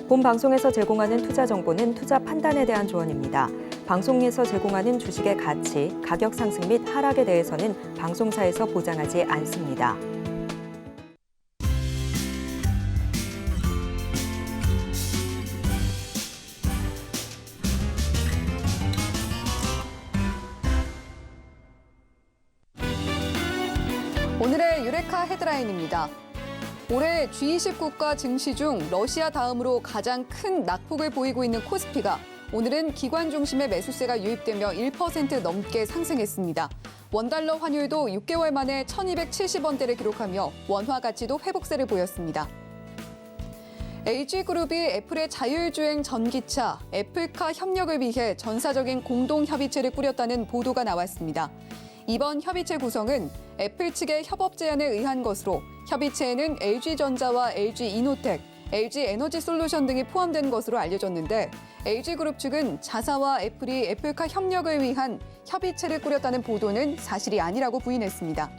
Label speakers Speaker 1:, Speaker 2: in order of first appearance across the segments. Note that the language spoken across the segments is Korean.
Speaker 1: 본 방송에서 제공하는 투자 정보는 투자 판단에 대한 조언입니다. 방송에서 제공하는 주식의 가치, 가격 상승 및 하락에 대해서는 방송사에서 보장하지 않습니다.
Speaker 2: 오늘의 유레카 헤드라인입니다. 올해 G20 국가 증시 중 러시아 다음으로 가장 큰 낙폭을 보이고 있는 코스피가 오늘은 기관 중심의 매수세가 유입되며 1% 넘게 상승했습니다. 원달러 환율도 6개월 만에 1,270원대를 기록하며 원화 가치도 회복세를 보였습니다. LG그룹이 애플의 자율주행 전기차 애플카 협력을 위해 전사적인 공동협의체를 꾸렸다는 보도가 나왔습니다. 이번 협의체 구성은 애플 측의 협업 제안에 의한 것으로 협의체에는 LG전자와 LG이노텍, LG에너지솔루션 등이 포함된 것으로 알려졌는데 LG그룹 측은 자사와 애플이 애플카 협력을 위한 협의체를 꾸렸다는 보도는 사실이 아니라고 부인했습니다.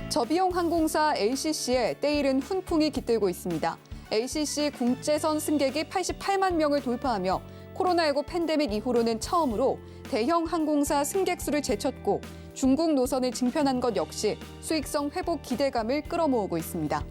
Speaker 2: 저비용 항공사 LCC에 때이른 훈풍이 깃들고 있습니다. LCC 국제선 승객이 88만 명을 돌파하며 코로나19 팬데믹 이후로는 처음으로 대형 항공사 승객 수를 제쳤고 중국 노선을 증편한 것 역시 수익성 회복 기대감을 끌어모으고 있습니다.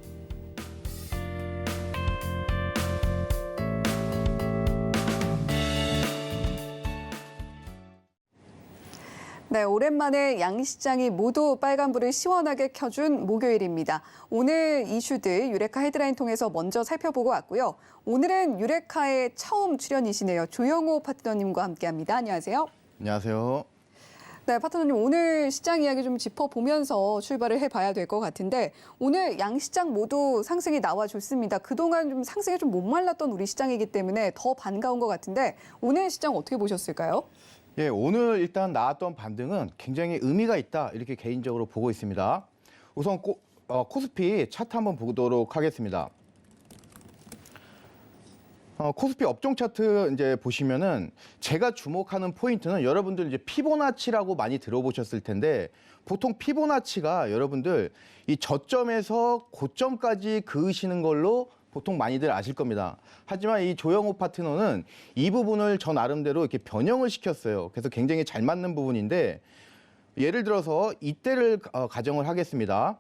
Speaker 2: 네, 오랜만에 양시장이 모두 빨간불을 시원하게 켜준 목요일입니다. 오늘 이슈들 유레카 헤드라인 통해서 먼저 살펴보고 왔고요. 오늘은 유레카의 처음 출연이시네요. 조영호 파트너님과 함께합니다. 안녕하세요.
Speaker 3: 안녕하세요.
Speaker 2: 네, 파트너님 오늘 시장 이야기 좀 짚어보면서 출발을 해봐야 될 것 같은데 오늘 양시장 모두 상승이 나와줬습니다. 그동안 좀 상승에 좀 목말랐던 우리 시장이기 때문에 더 반가운 것 같은데 오늘 시장 어떻게 보셨을까요?
Speaker 3: 예, 오늘 일단 나왔던 반등은 굉장히 의미가 있다 이렇게 개인적으로 보고 있습니다. 우선 코스피 차트 한번 보도록 하겠습니다. 코스피 업종 차트 이제 보시면은 제가 주목하는 포인트는 여러분들 이제 피보나치라고 많이 들어보셨을 텐데 보통 피보나치가 여러분들 이 저점에서 고점까지 그으시는 걸로 보통 많이들 아실 겁니다. 하지만 이 조영호 파트너는 이 부분을 저 나름대로 이렇게 변형을 시켰어요. 그래서 굉장히 잘 맞는 부분인데 예를 들어서 이때를 가정을 하겠습니다.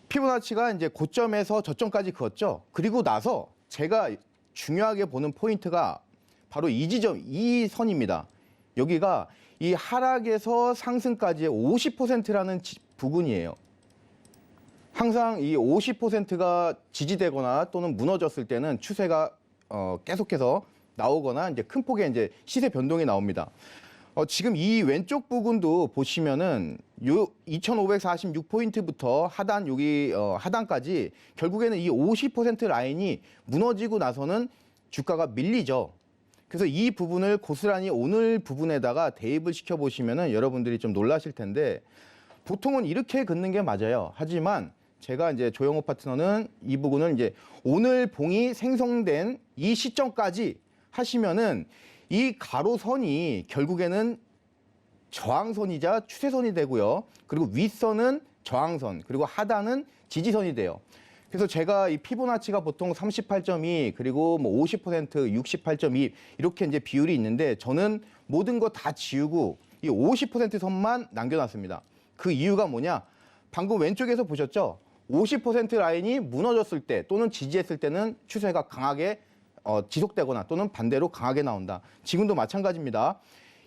Speaker 3: 피보나치가 이제 고점에서 저점까지 그었죠. 그리고 나서 제가 중요하게 보는 포인트가 바로 이 지점, 이 선입니다. 여기가 이 하락에서 상승까지의 50%라는 부분이에요. 항상 이 50%가 지지되거나 또는 무너졌을 때는 추세가 계속해서 나오거나 이제 큰 폭의 이제 시세 변동이 나옵니다. 지금 이 왼쪽 부분도 보시면은 요 2,546포인트부터 하단 여기 하단까지 결국에는 이 50% 라인이 무너지고 나서는 주가가 밀리죠. 그래서 이 부분을 고스란히 오늘 부분에다가 대입을 시켜 보시면은 여러분들이 좀 놀라실 텐데 보통은 이렇게 긋는 게 맞아요. 하지만 제가 이제 조영호 파트너는 이 부분을 이제 오늘 봉이 생성된 이 시점까지 하시면은 이 가로선이 결국에는 저항선이자 추세선이 되고요. 그리고 윗선은 저항선, 그리고 하단은 지지선이 돼요. 그래서 제가 이 피보나치가 보통 38.2 그리고 뭐 50%, 68.2 이렇게 이제 비율이 있는데 저는 모든 거 다 지우고 이 50% 선만 남겨놨습니다. 그 이유가 뭐냐? 방금 왼쪽에서 보셨죠? 50% 라인이 무너졌을 때 또는 지지했을 때는 추세가 강하게 지속되거나 또는 반대로 강하게 나온다. 지금도 마찬가지입니다.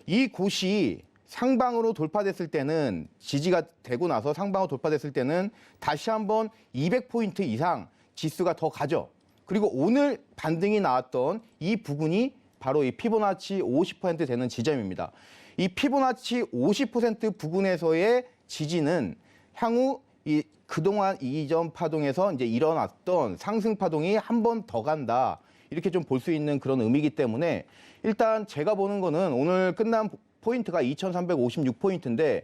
Speaker 3: 이 곳이 상방으로 돌파됐을 때는 지지가 되고 나서 상방으로 돌파됐을 때는 다시 한번 200포인트 이상 지수가 더 가죠. 그리고 오늘 반등이 나왔던 이 부분이 바로 이 피보나치 50% 되는 지점입니다. 이 피보나치 50% 부근에서의 지지는 향후 그동안 이전 파동에서 이제 일어났던 상승 파동이 한 번 더 간다. 이렇게 좀 볼 수 있는 그런 의미이기 때문에 일단 제가 보는 거는 오늘 끝난 포인트가 2,356포인트인데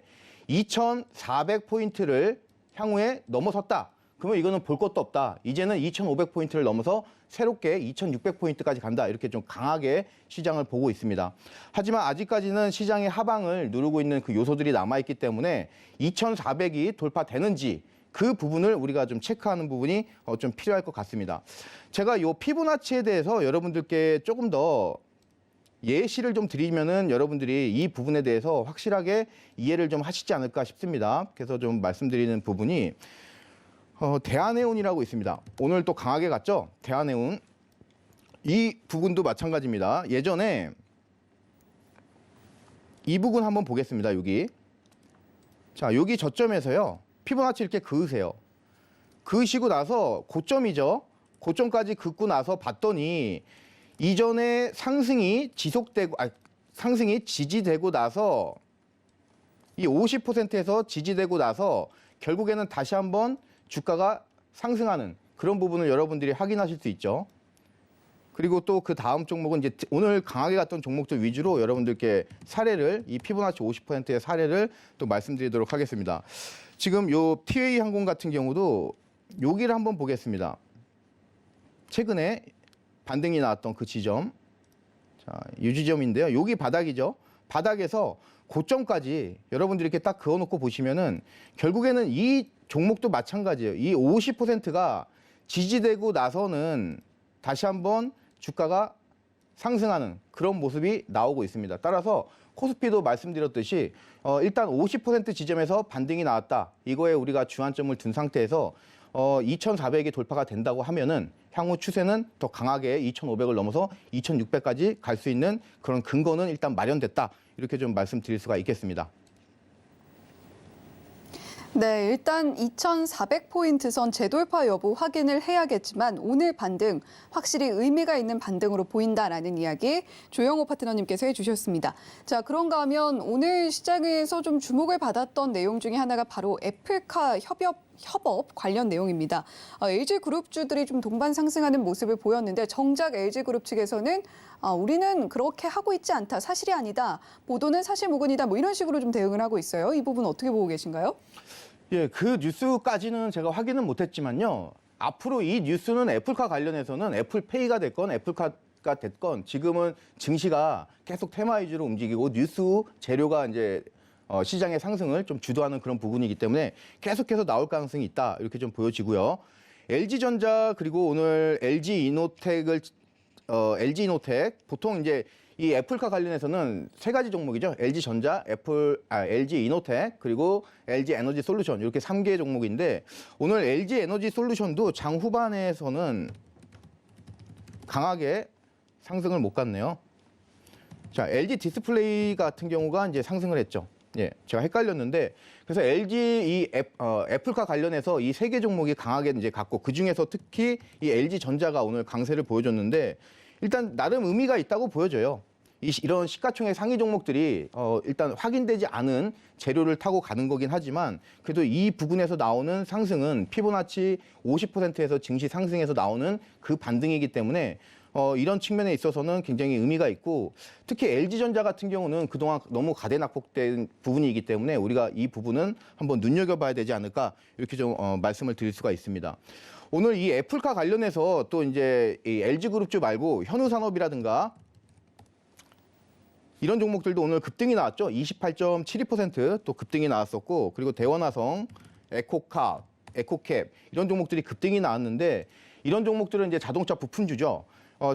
Speaker 3: 2,400포인트를 향후에 넘어섰다. 그러면 이거는 볼 것도 없다. 이제는 2,500포인트를 넘어서 새롭게 2,600포인트까지 간다. 이렇게 좀 강하게 시장을 보고 있습니다. 하지만 아직까지는 시장의 하방을 누르고 있는 그 요소들이 남아있기 때문에 2,400이 돌파되는지 그 부분을 우리가 좀 체크하는 부분이 좀 필요할 것 같습니다. 제가 이 피보나치에 대해서 여러분들께 조금 더 예시를 좀 드리면은 여러분들이 이 부분에 대해서 확실하게 이해를 좀 하시지 않을까 싶습니다. 그래서 좀 말씀드리는 부분이 대한해운이라고 있습니다. 오늘 또 강하게 갔죠? 대한해운. 이 부분도 마찬가지입니다. 예전에 이 부분 한번 보겠습니다. 여기. 자, 여기 저점에서요. 피보나치 이렇게 그으세요. 그으시고 나서 고점이죠. 고점까지 긋고 나서 봤더니 이전에 상승이 상승이 지지되고 나서 이 50%에서 지지되고 나서 결국에는 다시 한번 주가가 상승하는 그런 부분을 여러분들이 확인하실 수 있죠. 그리고 또 그 다음 종목은 이제 오늘 강하게 갔던 종목들 위주로 여러분들께 사례를 이 피보나치 50%의 사례를 또 말씀드리도록 하겠습니다. 지금 요 티웨이 항공 같은 경우도 여기를 한번 보겠습니다. 최근에 반등이 나왔던 그 지점, 자, 이 지점인데요. 여기 바닥이죠. 바닥에서 고점까지 여러분들이 이렇게 딱 그어놓고 보시면은 결국에는 이 종목도 마찬가지예요. 이 50%가 지지되고 나서는 다시 한번 주가가 상승하는 그런 모습이 나오고 있습니다. 따라서 코스피도 말씀드렸듯이 일단 50% 지점에서 반등이 나왔다. 이거에 우리가 주안점을 둔 상태에서 2,400이 돌파가 된다고 하면은 향후 추세는 더 강하게 2,500을 넘어서 2,600까지 갈 수 있는 그런 근거는 일단 마련됐다. 이렇게 좀 말씀드릴 수가 있겠습니다.
Speaker 2: 네, 일단 2,400포인트 선 재돌파 여부 확인을 해야겠지만 오늘 반등 확실히 의미가 있는 반등으로 보인다라는 이야기 조영호 파트너님께서 해주셨습니다. 자, 그런가 하면 오늘 시장에서 좀 주목을 받았던 내용 중에 하나가 바로 애플카 협업 관련 내용입니다. LG그룹주들이 좀 동반 상승하는 모습을 보였는데 정작 LG그룹 측에서는 우리는 그렇게 하고 있지 않다, 사실이 아니다, 보도는 사실무근이다, 뭐 이런 식으로 좀 대응을 하고 있어요. 이 부분 어떻게 보고 계신가요?
Speaker 3: 예, 그 뉴스까지는 제가 확인은 못했지만요. 앞으로 이 뉴스는 애플카 관련해서는 애플페이가 됐건 애플카가 됐건 지금은 증시가 계속 테마 위주로 움직이고 뉴스 재료가 이제 시장의 상승을 좀 주도하는 그런 부분이기 때문에 계속해서 나올 가능성이 있다. 이렇게 좀 보여지고요. LG전자 그리고 오늘 LG이노텍 보통 이제 이 애플카 관련해서는 세 가지 종목이죠. LG전자, LG이노텍 그리고 LG에너지솔루션 이렇게 3개의 종목인데 오늘 LG에너지솔루션도 장 후반에서는 강하게 상승을 못 갔네요. 자, LG디스플레이 같은 경우가 이제 상승을 했죠. 예, 제가 헷갈렸는데 그래서 LG 애플카 관련해서 이 세 개 종목이 강하게 이제 갔고 그 중에서 특히 이 LG전자가 오늘 강세를 보여줬는데 일단 나름 의미가 있다고 보여져요. 이런 시가총액 상위 종목들이 일단 확인되지 않은 재료를 타고 가는 거긴 하지만 그래도 이 부분에서 나오는 상승은 피보나치 50%에서 증시 상승에서 나오는 그 반등이기 때문에 이런 측면에 있어서는 굉장히 의미가 있고 특히 LG전자 같은 경우는 그동안 너무 가대낙폭된 부분이기 때문에 우리가 이 부분은 한번 눈여겨봐야 되지 않을까 이렇게 좀 말씀을 드릴 수가 있습니다. 오늘 이 애플카 관련해서 또 이제 이 LG그룹주 말고 현우산업이라든가 이런 종목들도 오늘 급등이 나왔죠. 28.72% 또 급등이 나왔었고 그리고 대원화성, 에코캡 이런 종목들이 급등이 나왔는데 이런 종목들은 이제 자동차 부품주죠.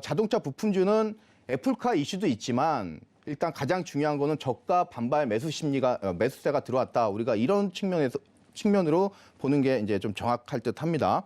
Speaker 3: 자동차 부품주는 애플카 이슈도 있지만 일단 가장 중요한 거는 저가 반발 매수 심리가 매수세가 들어왔다. 우리가 이런 측면으로 보는 게 이제 좀 정확할 듯합니다.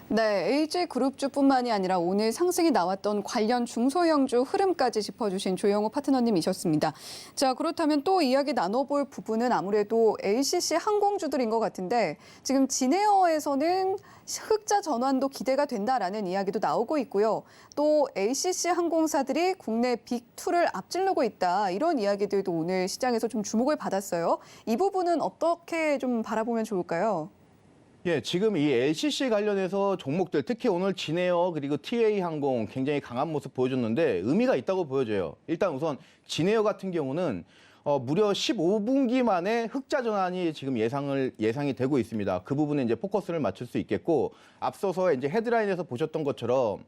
Speaker 2: 네, LG그룹주뿐만이 아니라 오늘 상승이 나왔던 관련 중소형주 흐름까지 짚어주신 조영호 파트너님이셨습니다. 자, 그렇다면 또 이야기 나눠볼 부분은 아무래도 LCC 항공주들인 것 같은데 지금 진에어에서는 흑자 전환도 기대가 된다라는 이야기도 나오고 있고요. 또 LCC 항공사들이 국내 빅2를 앞지르고 있다. 이런 이야기들도 오늘 시장에서 좀 주목을 받았어요. 이 부분은 어떻게 좀 바라보면 좋을까요?
Speaker 3: 예, 지금 이 LCC 관련해서 종목들 특히 오늘 진에어 그리고 TA 항공 굉장히 강한 모습 보여줬는데 의미가 있다고 보여져요. 일단 우선 진에어 같은 경우는 무려 15분기 만에 흑자 전환이 지금 예상이 되고 있습니다. 그 부분에 이제 포커스를 맞출 수 있겠고 앞서서 이제 헤드라인에서 보셨던 것처럼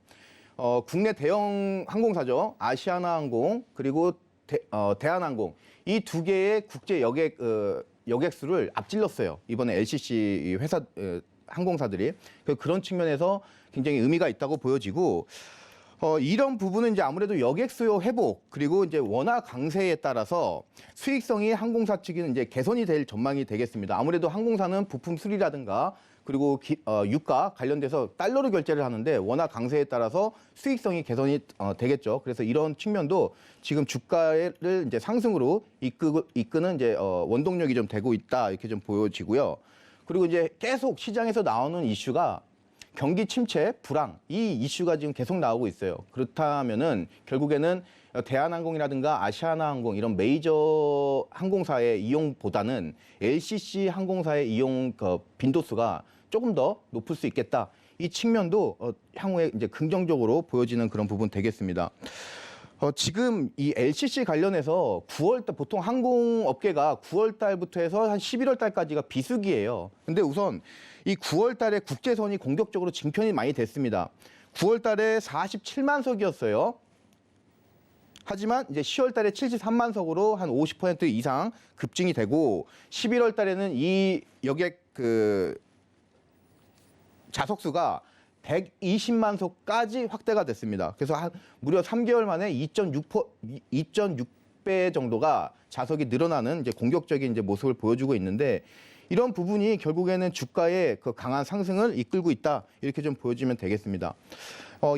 Speaker 3: 국내 대형 항공사죠. 아시아나항공 그리고 대한항공 이 두 개의 국제 여객 여객수를 앞질렀어요. 이번에 LCC 회사 항공사들이 그런 측면에서 굉장히 의미가 있다고 보여지고 이런 부분은 이제 아무래도 여객 수요 회복 그리고 이제 원화 강세에 따라서 수익성이 항공사 측에는 이제 개선이 될 전망이 되겠습니다. 아무래도 항공사는 부품 수리라든가 그리고 유가 관련돼서 달러로 결제를 하는데 원화 강세에 따라서 수익성이 개선이 되겠죠. 그래서 이런 측면도 지금 주가를 이제 상승으로 이끄는 이제 원동력이 좀 되고 있다 이렇게 좀 보여지고요. 그리고 이제 계속 시장에서 나오는 이슈가 경기 침체, 불황 이 이슈가 지금 계속 나오고 있어요. 그렇다면은 결국에는 대한항공이라든가 아시아나항공 이런 메이저 항공사의 이용보다는 LCC 항공사의 이용 빈도수가 조금 더 높을 수 있겠다. 이 측면도 향후에 이제 긍정적으로 보여지는 그런 부분 되겠습니다. 지금 이 LCC 관련해서 9월달 보통 항공업계가 9월 달부터 해서 한 11월 달까지가 비수기예요. 근데 우선 이 9월 달에 국제선이 공격적으로 증편이 많이 됐습니다. 9월 달에 47만 석이었어요. 하지만 이제 10월 달에 73만 석으로 한 50% 이상 급증이 되고 11월 달에는 이 여객 좌석수가 120만 석까지 확대가 됐습니다. 그래서 무려 3개월 만에 2.6배 정도가 좌석이 늘어나는 이제 공격적인 이제 모습을 보여주고 있는데 이런 부분이 결국에는 주가의 그 강한 상승을 이끌고 있다 이렇게 좀 보여지면 되겠습니다.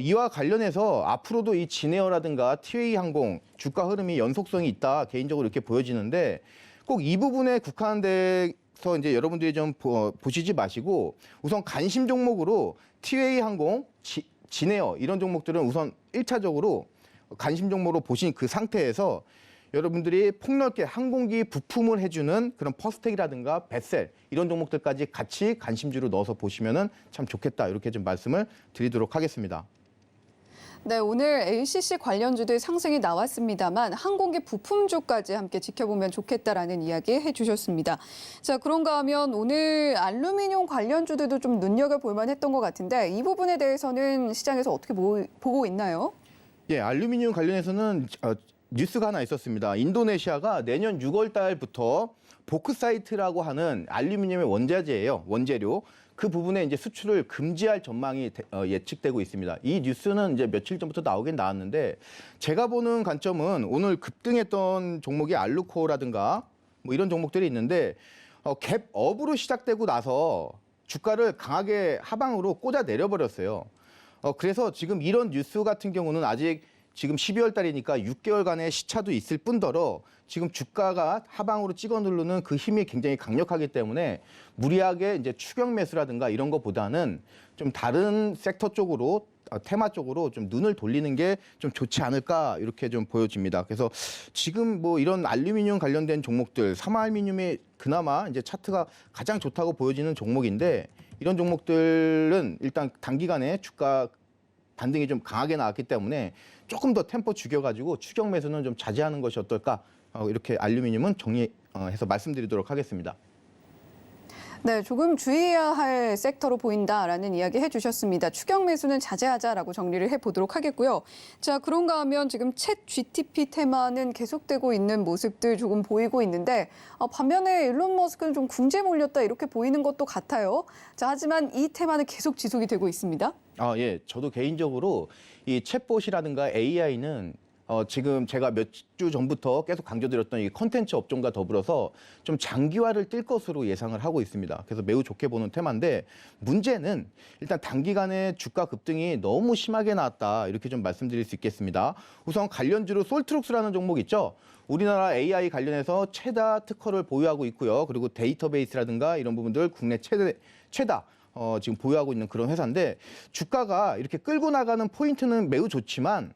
Speaker 3: 이와 관련해서 앞으로도 이 진에어라든가 티웨이 항공 주가 흐름이 연속성이 있다 개인적으로 이렇게 보여지는데 꼭 이 부분에 국한돼서 이제 여러분들이 좀 보시지 마시고 우선 관심 종목으로 티웨이 항공, 진에어 이런 종목들은 우선 1차적으로 관심 종목으로 보신 그 상태에서 여러분들이 폭넓게 항공기 부품을 해주는 그런 퍼스텍이라든가 벳셀 이런 종목들까지 같이 관심주로 넣어서 보시면은 참 좋겠다 이렇게 좀 말씀을 드리도록 하겠습니다.
Speaker 2: 네, 오늘 LCC 관련주들 상승이 나왔습니다만 항공기 부품주까지 함께 지켜보면 좋겠다라는 이야기 해주셨습니다. 자, 그런가 하면 오늘 알루미늄 관련주들도 좀 눈여겨볼 만했던 것 같은데 이 부분에 대해서는 시장에서 어떻게 보고 있나요?
Speaker 3: 예, 알루미늄 관련해서는 뉴스가 하나 있었습니다. 인도네시아가 내년 6월 달부터 보크사이트라고 하는 알루미늄의 원자재예요. 원재료. 그 부분에 이제 수출을 금지할 전망이 예측되고 있습니다. 이 뉴스는 이제 며칠 전부터 나오긴 나왔는데 제가 보는 관점은 오늘 급등했던 종목이 알루코라든가 뭐 이런 종목들이 있는데 갭업으로 시작되고 나서 주가를 강하게 하방으로 꽂아 내려버렸어요. 그래서 지금 이런 뉴스 같은 경우는 아직 지금 12월 달이니까 6개월간의 시차도 있을 뿐더러 지금 주가가 하방으로 찍어 누르는 그 힘이 굉장히 강력하기 때문에 무리하게 이제 추격 매수라든가 이런 것보다는 좀 다른 섹터 쪽으로 테마 쪽으로 좀 눈을 돌리는 게 좀 좋지 않을까 이렇게 좀 보여집니다. 그래서 지금 뭐 이런 알루미늄 관련된 종목들, 삼화알루미늄이 그나마 이제 차트가 가장 좋다고 보여지는 종목인데 이런 종목들은 일단 단기간에 주가 반등이 좀 강하게 나왔기 때문에 조금 더 템포 죽여가지고 추격 매수는 좀 자제하는 것이 어떨까 이렇게 알루미늄은 정리해서 말씀드리도록 하겠습니다.
Speaker 2: 네, 조금 주의해야 할 섹터로 보인다라는 이야기 해주셨습니다. 추격 매수는 자제하자라고 정리를 해보도록 하겠고요. 자, 그런가 하면 지금 챗 GTP 테마는 계속되고 있는 모습들 조금 보이고 있는데 반면에 일론 머스크는 좀 궁지에 몰렸다 이렇게 보이는 것도 같아요. 자, 하지만 이 테마는 계속 지속이 되고 있습니다.
Speaker 3: 예, 저도 개인적으로 이 챗봇이라든가 AI는 지금 제가 몇 주 전부터 계속 강조드렸던 이 컨텐츠 업종과 더불어서 좀 장기화를 띨 것으로 예상을 하고 있습니다. 그래서 매우 좋게 보는 테마인데 문제는 일단 단기간에 주가 급등이 너무 심하게 나왔다 이렇게 좀 말씀드릴 수 있겠습니다. 우선 관련주로 솔트룩스라는 종목 있죠. 우리나라 AI 관련해서 최다 특허를 보유하고 있고요. 그리고 데이터베이스라든가 이런 부분들 국내 최다 지금 보유하고 있는 그런 회사인데 주가가 이렇게 끌고 나가는 포인트는 매우 좋지만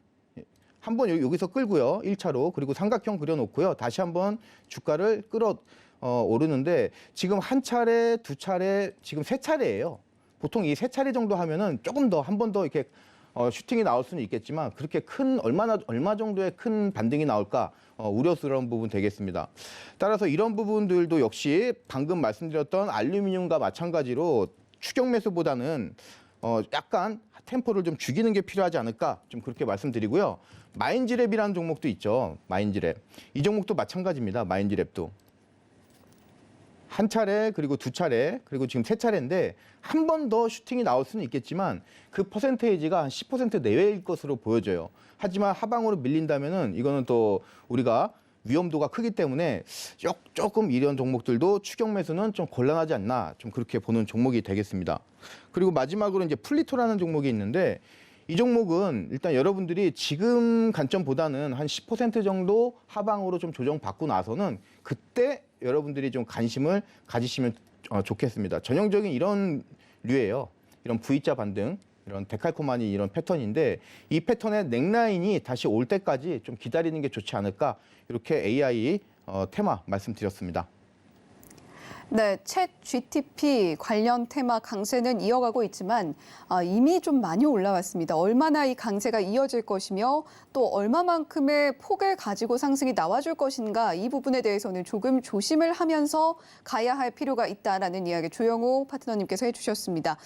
Speaker 3: 한번 여기서 끌고요. 1차로. 그리고 삼각형 그려놓고요. 다시 한번 주가를 오르는데 지금 한 차례, 두 차례, 지금 세 차례예요. 보통 이 세 차례 정도 하면은 조금 더 한 번 더 이렇게 슈팅이 나올 수는 있겠지만 그렇게 얼마 정도의 큰 반등이 나올까 우려스러운 부분 되겠습니다. 따라서 이런 부분들도 역시 방금 말씀드렸던 알루미늄과 마찬가지로 추격 매수보다는 약간 템포를 좀 죽이는 게 필요하지 않을까 좀 그렇게 말씀드리고요. 마인지랩이라는 종목도 있죠. 마인지랩. 이 종목도 마찬가지입니다. 마인지랩도. 한 차례 그리고 두 차례 그리고 지금 세 차례인데 한 번 더 슈팅이 나올 수는 있겠지만 그 퍼센테이지가 한 10% 내외일 것으로 보여져요. 하지만 하방으로 밀린다면은 이거는 또 우리가 위험도가 크기 때문에 조금 이런 종목들도 추격 매수는 좀 곤란하지 않나 좀 그렇게 보는 종목이 되겠습니다. 그리고 마지막으로 이제 플리토라는 종목이 있는데 이 종목은 일단 여러분들이 지금 관점보다는 한 10% 정도 하방으로 좀 조정받고 나서는 그때 여러분들이 좀 관심을 가지시면 좋겠습니다. 전형적인 이런 류예요. 이런 V자 반등, 이런 데칼코마니 이런 패턴인데 이 패턴의 넥라인이 다시 올 때까지 좀 기다리는 게 좋지 않을까 이렇게 AI 테마 말씀드렸습니다.
Speaker 2: 네, 챗 GTP 관련 테마 강세는 이어가고 있지만 이미 좀 많이 올라왔습니다. 얼마나 이 강세가 이어질 것이며 또 얼마만큼의 폭을 가지고 상승이 나와줄 것인가 이 부분에 대해서는 조금 조심을 하면서 가야 할 필요가 있다라는 이야기 조영호 파트너님께서 해주셨습니다.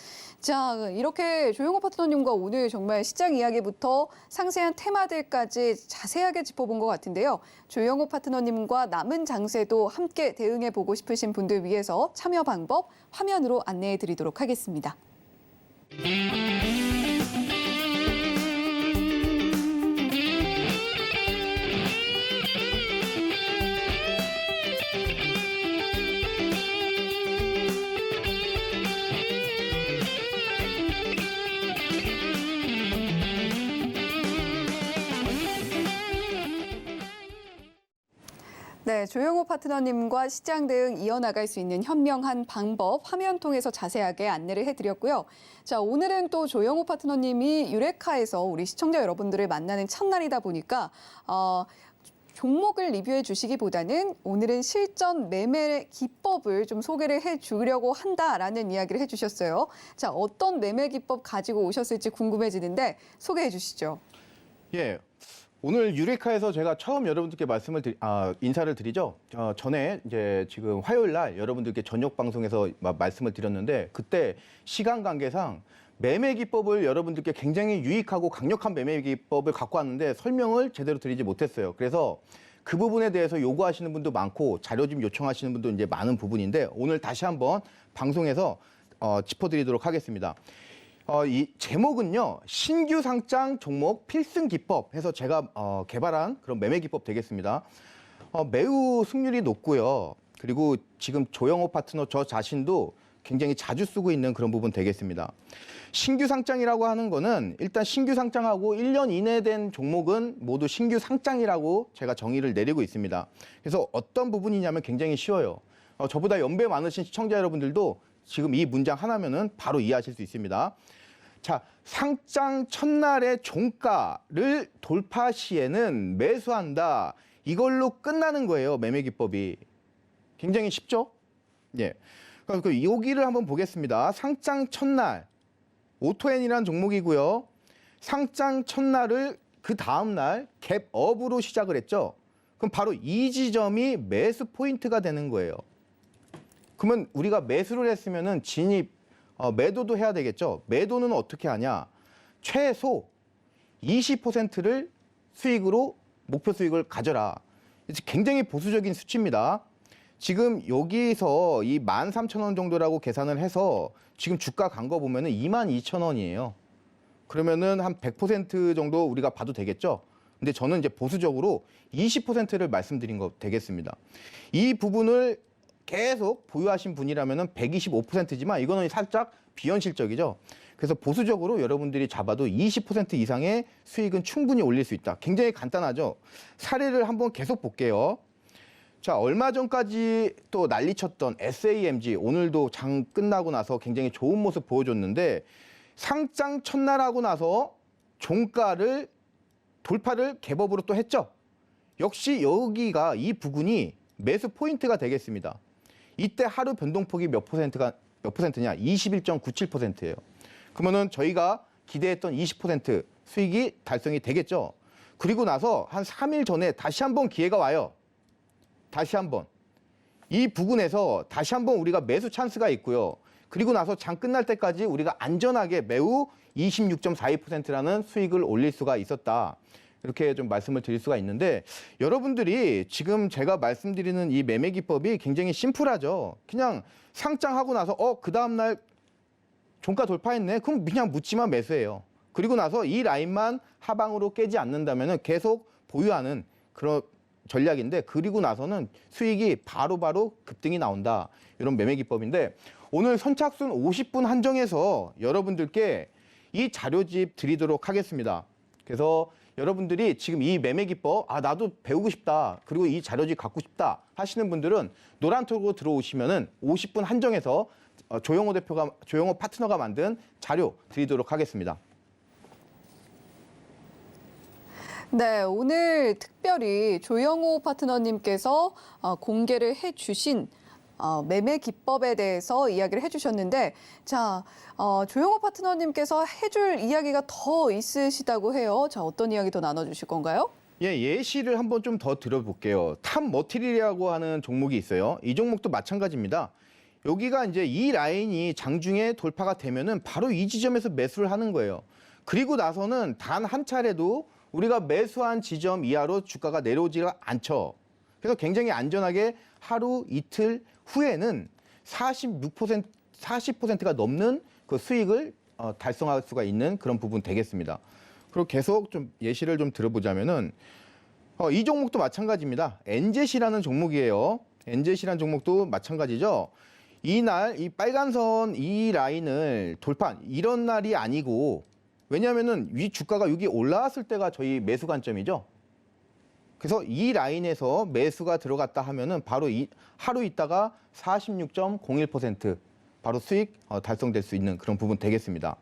Speaker 2: 자, 이렇게 조영호 파트너님과 오늘 정말 시장 이야기부터 상세한 테마들까지 자세하게 짚어본 것 같은데요. 조영호 파트너님과 남은 장세도 함께 대응해보고 싶으신 분들 위해서 참여 방법 화면으로 안내해 드리도록 하겠습니다. 네, 조영호 파트너님과 시장 대응 이어나갈 수 있는 현명한 방법 화면 통해서 자세하게 안내를 해드렸고요. 자, 오늘은 또 조영호 파트너님이 유레카에서 우리 시청자 여러분들을 만나는 첫날이다 보니까 종목을 리뷰해 주시기보다는 오늘은 실전 매매 기법을 좀 소개를 해주려고 한다라는 이야기를 해주셨어요. 자, 어떤 매매 기법 가지고 오셨을지 궁금해지는데 소개해 주시죠.
Speaker 3: 예. 오늘 유레카에서 제가 처음 여러분들께 인사를 드리죠. 전에 이제 지금 화요일 날 여러분들께 저녁 방송에서 말씀을 드렸는데 그때 시간 관계상 매매 기법을 여러분들께 굉장히 유익하고 강력한 매매 기법을 갖고 왔는데 설명을 제대로 드리지 못했어요. 그래서 그 부분에 대해서 요구하시는 분도 많고 자료 좀 요청하시는 분도 이제 많은 부분인데 오늘 다시 한번 방송에서 짚어드리도록 하겠습니다. 이 제목은요, 신규 상장 종목 필승 기법 해서 제가 개발한 그런 매매 기법 되겠습니다. 매우 승률이 높고요. 그리고 지금 조영호 파트너 저 자신도 굉장히 자주 쓰고 있는 그런 부분 되겠습니다. 신규 상장이라고 하는 거는 일단 신규 상장하고 1년 이내 된 종목은 모두 신규 상장이라고 제가 정의를 내리고 있습니다. 그래서 어떤 부분이냐면 굉장히 쉬워요. 저보다 연배 많으신 시청자 여러분들도 지금 이 문장 하나면은 바로 이해하실 수 있습니다. 자, 상장 첫날의 종가를 돌파 시에는 매수한다. 이걸로 끝나는 거예요, 매매 기법이. 굉장히 쉽죠? 예. 그럼 여기를 한번 보겠습니다. 상장 첫날, 오토엔이라는 종목이고요. 상장 첫날을 그 다음날 갭업으로 시작을 했죠. 그럼 바로 이 지점이 매수 포인트가 되는 거예요. 그러면 우리가 매수를 했으면은 매도도 해야 되겠죠. 매도는 어떻게 하냐? 최소 20%를 수익으로 목표 수익을 가져라. 굉장히 보수적인 수치입니다. 지금 여기서 이 13,000원 정도라고 계산을 해서 지금 주가 간 거 보면은 22,000원이에요. 그러면은 한 100% 정도 우리가 봐도 되겠죠. 근데 저는 이제 보수적으로 20%를 말씀드린 거 되겠습니다. 이 부분을 계속 보유하신 분이라면 125%지만 이거는 살짝 비현실적이죠. 그래서 보수적으로 여러분들이 잡아도 20% 이상의 수익은 충분히 올릴 수 있다. 굉장히 간단하죠. 사례를 한번 계속 볼게요. 자, 얼마 전까지 또 난리쳤던 SAMG 오늘도 장 끝나고 나서 굉장히 좋은 모습 보여줬는데 상장 첫날 하고 나서 종가를 돌파를 갭업으로 또 했죠. 역시 여기가 이 부분이 매수 포인트가 되겠습니다. 이때 하루 변동폭이 몇 퍼센트냐? 21.97%예요. 그러면은 저희가 기대했던 20% 수익이 달성이 되겠죠. 그리고 나서 한 3일 전에 다시 한번 기회가 와요. 다시 한번. 이 부분에서 다시 한번 우리가 매수 찬스가 있고요. 그리고 나서 장 끝날 때까지 우리가 안전하게 매우 26.42%라는 수익을 올릴 수가 있었다. 이렇게 좀 말씀을 드릴 수가 있는데 여러분들이 지금 제가 말씀드리는 이 매매 기법이 굉장히 심플하죠. 그냥 상장하고 나서 그 다음 날 종가 돌파했네. 그럼 그냥 묻지만 매수해요. 그리고 나서 이 라인만 하방으로 깨지 않는다면 계속 보유하는 그런 전략인데 그리고 나서는 수익이 바로바로 급등이 나온다. 이런 매매 기법인데 오늘 선착순 50분 한정해서 여러분들께 이 자료집 드리도록 하겠습니다. 그래서 여러분들이 지금 이 매매 기법 나도 배우고 싶다. 그리고 이 자료집 갖고 싶다 하시는 분들은 노란톡으로 들어오시면은 50분 한정해서 조영호 파트너가 만든 자료 드리도록 하겠습니다.
Speaker 2: 네, 오늘 특별히 조영호 파트너님께서 공개를 해주신 매매 기법에 대해서 이야기를 해주셨는데, 자, 조영호 파트너님께서 해줄 이야기가 더 있으시다고 해요. 자, 어떤 이야기 더 나눠주실 건가요?
Speaker 3: 예, 예시를 한번 좀 더 들어볼게요. 탑 머티리얼이라고 하는 종목이 있어요. 이 종목도 마찬가지입니다. 여기가 이제 이 라인이 장중에 돌파가 되면은 바로 이 지점에서 매수를 하는 거예요. 그리고 나서는 단 한 차례도 우리가 매수한 지점 이하로 주가가 내려오지가 않죠. 그래서 굉장히 안전하게 하루 이틀 후에는 40%가 넘는 그 수익을 달성할 수가 있는 그런 부분 되겠습니다. 그리고 계속 좀 예시를 좀 들어보자면은 이 종목도 마찬가지입니다. 엔젯이라는 종목이에요. 엔젯이라는 종목도 마찬가지죠. 이날 이 빨간 선 이 라인을 돌파 이런 날이 아니고 왜냐하면은 위 주가가 여기 올라왔을 때가 저희 매수 관점이죠. 그래서 이 라인에서 매수가 들어갔다 하면은 바로 하루 있다가 46.01% 바로 수익 달성될 수 있는 그런 부분 되겠습니다.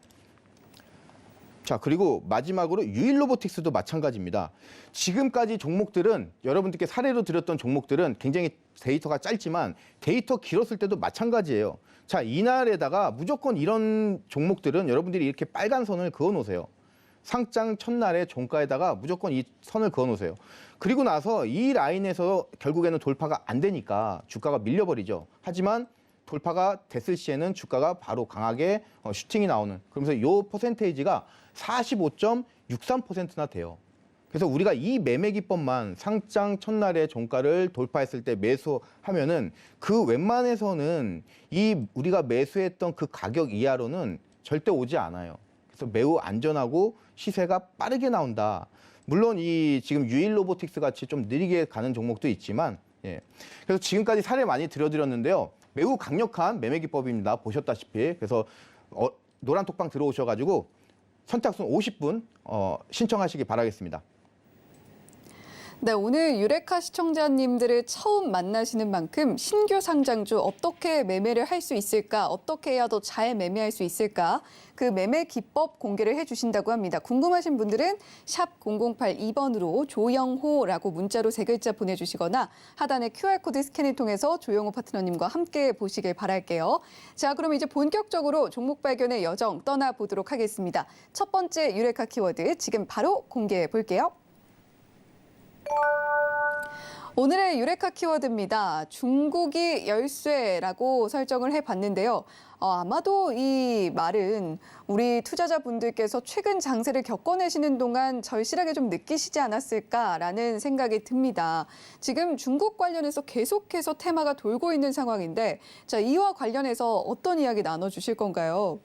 Speaker 3: 자, 그리고 마지막으로 유일로보틱스도 마찬가지입니다. 지금까지 종목들은 여러분들께 사례로 드렸던 종목들은 굉장히 데이터가 짧지만 데이터 길었을 때도 마찬가지예요. 자, 이날에다가 무조건 이런 종목들은 여러분들이 이렇게 빨간 선을 그어 놓으세요. 상장 첫날에 종가에다가 무조건 이 선을 그어 놓으세요. 그리고 나서 이 라인에서 결국에는 돌파가 안 되니까 주가가 밀려버리죠. 하지만 돌파가 됐을 시에는 주가가 바로 강하게 슈팅이 나오는 그러면서 이 퍼센테이지가 45.63%나 돼요. 그래서 우리가 이 매매 기법만 상장 첫날에 종가를 돌파했을 때 매수하면은 그 웬만해서는 이 우리가 매수했던 그 가격 이하로는 절대 오지 않아요. 그래서 매우 안전하고 시세가 빠르게 나온다. 물론 이 지금 유일로보틱스 같이 좀 느리게 가는 종목도 있지만 예. 그래서 지금까지 사례 많이 들어드렸는데요. 매우 강력한 매매 기법입니다. 보셨다시피. 그래서 노란 톡방 들어오셔가지고 선착순 50분 신청하시기 바라겠습니다.
Speaker 2: 네, 오늘 유레카 시청자님들을 처음 만나시는 만큼 신규 상장주 어떻게 매매를 할 수 있을까, 어떻게 해야 더 잘 매매할 수 있을까, 그 매매 기법 공개를 해주신다고 합니다. 궁금하신 분들은 샵 0082번으로 조영호라고 문자로 3글자 보내주시거나 하단의 QR코드 스캔을 통해서 조영호 파트너님과 함께 보시길 바랄게요. 자, 그럼 이제 본격적으로 종목 발견의 여정 떠나보도록 하겠습니다. 첫 번째 유레카 키워드 지금 바로 공개해 볼게요. 오늘의 유레카 키워드입니다. 중국이 열쇠라고 설정을 해봤는데요. 아마도 이 말은 우리 투자자분들께서 최근 장세를 겪어내시는 동안 절실하게 좀 느끼시지 않았을까라는 생각이 듭니다. 지금 중국 관련해서 계속해서 테마가 돌고 있는 상황인데, 자, 이와 관련해서 어떤 이야기 나눠주실 건가요?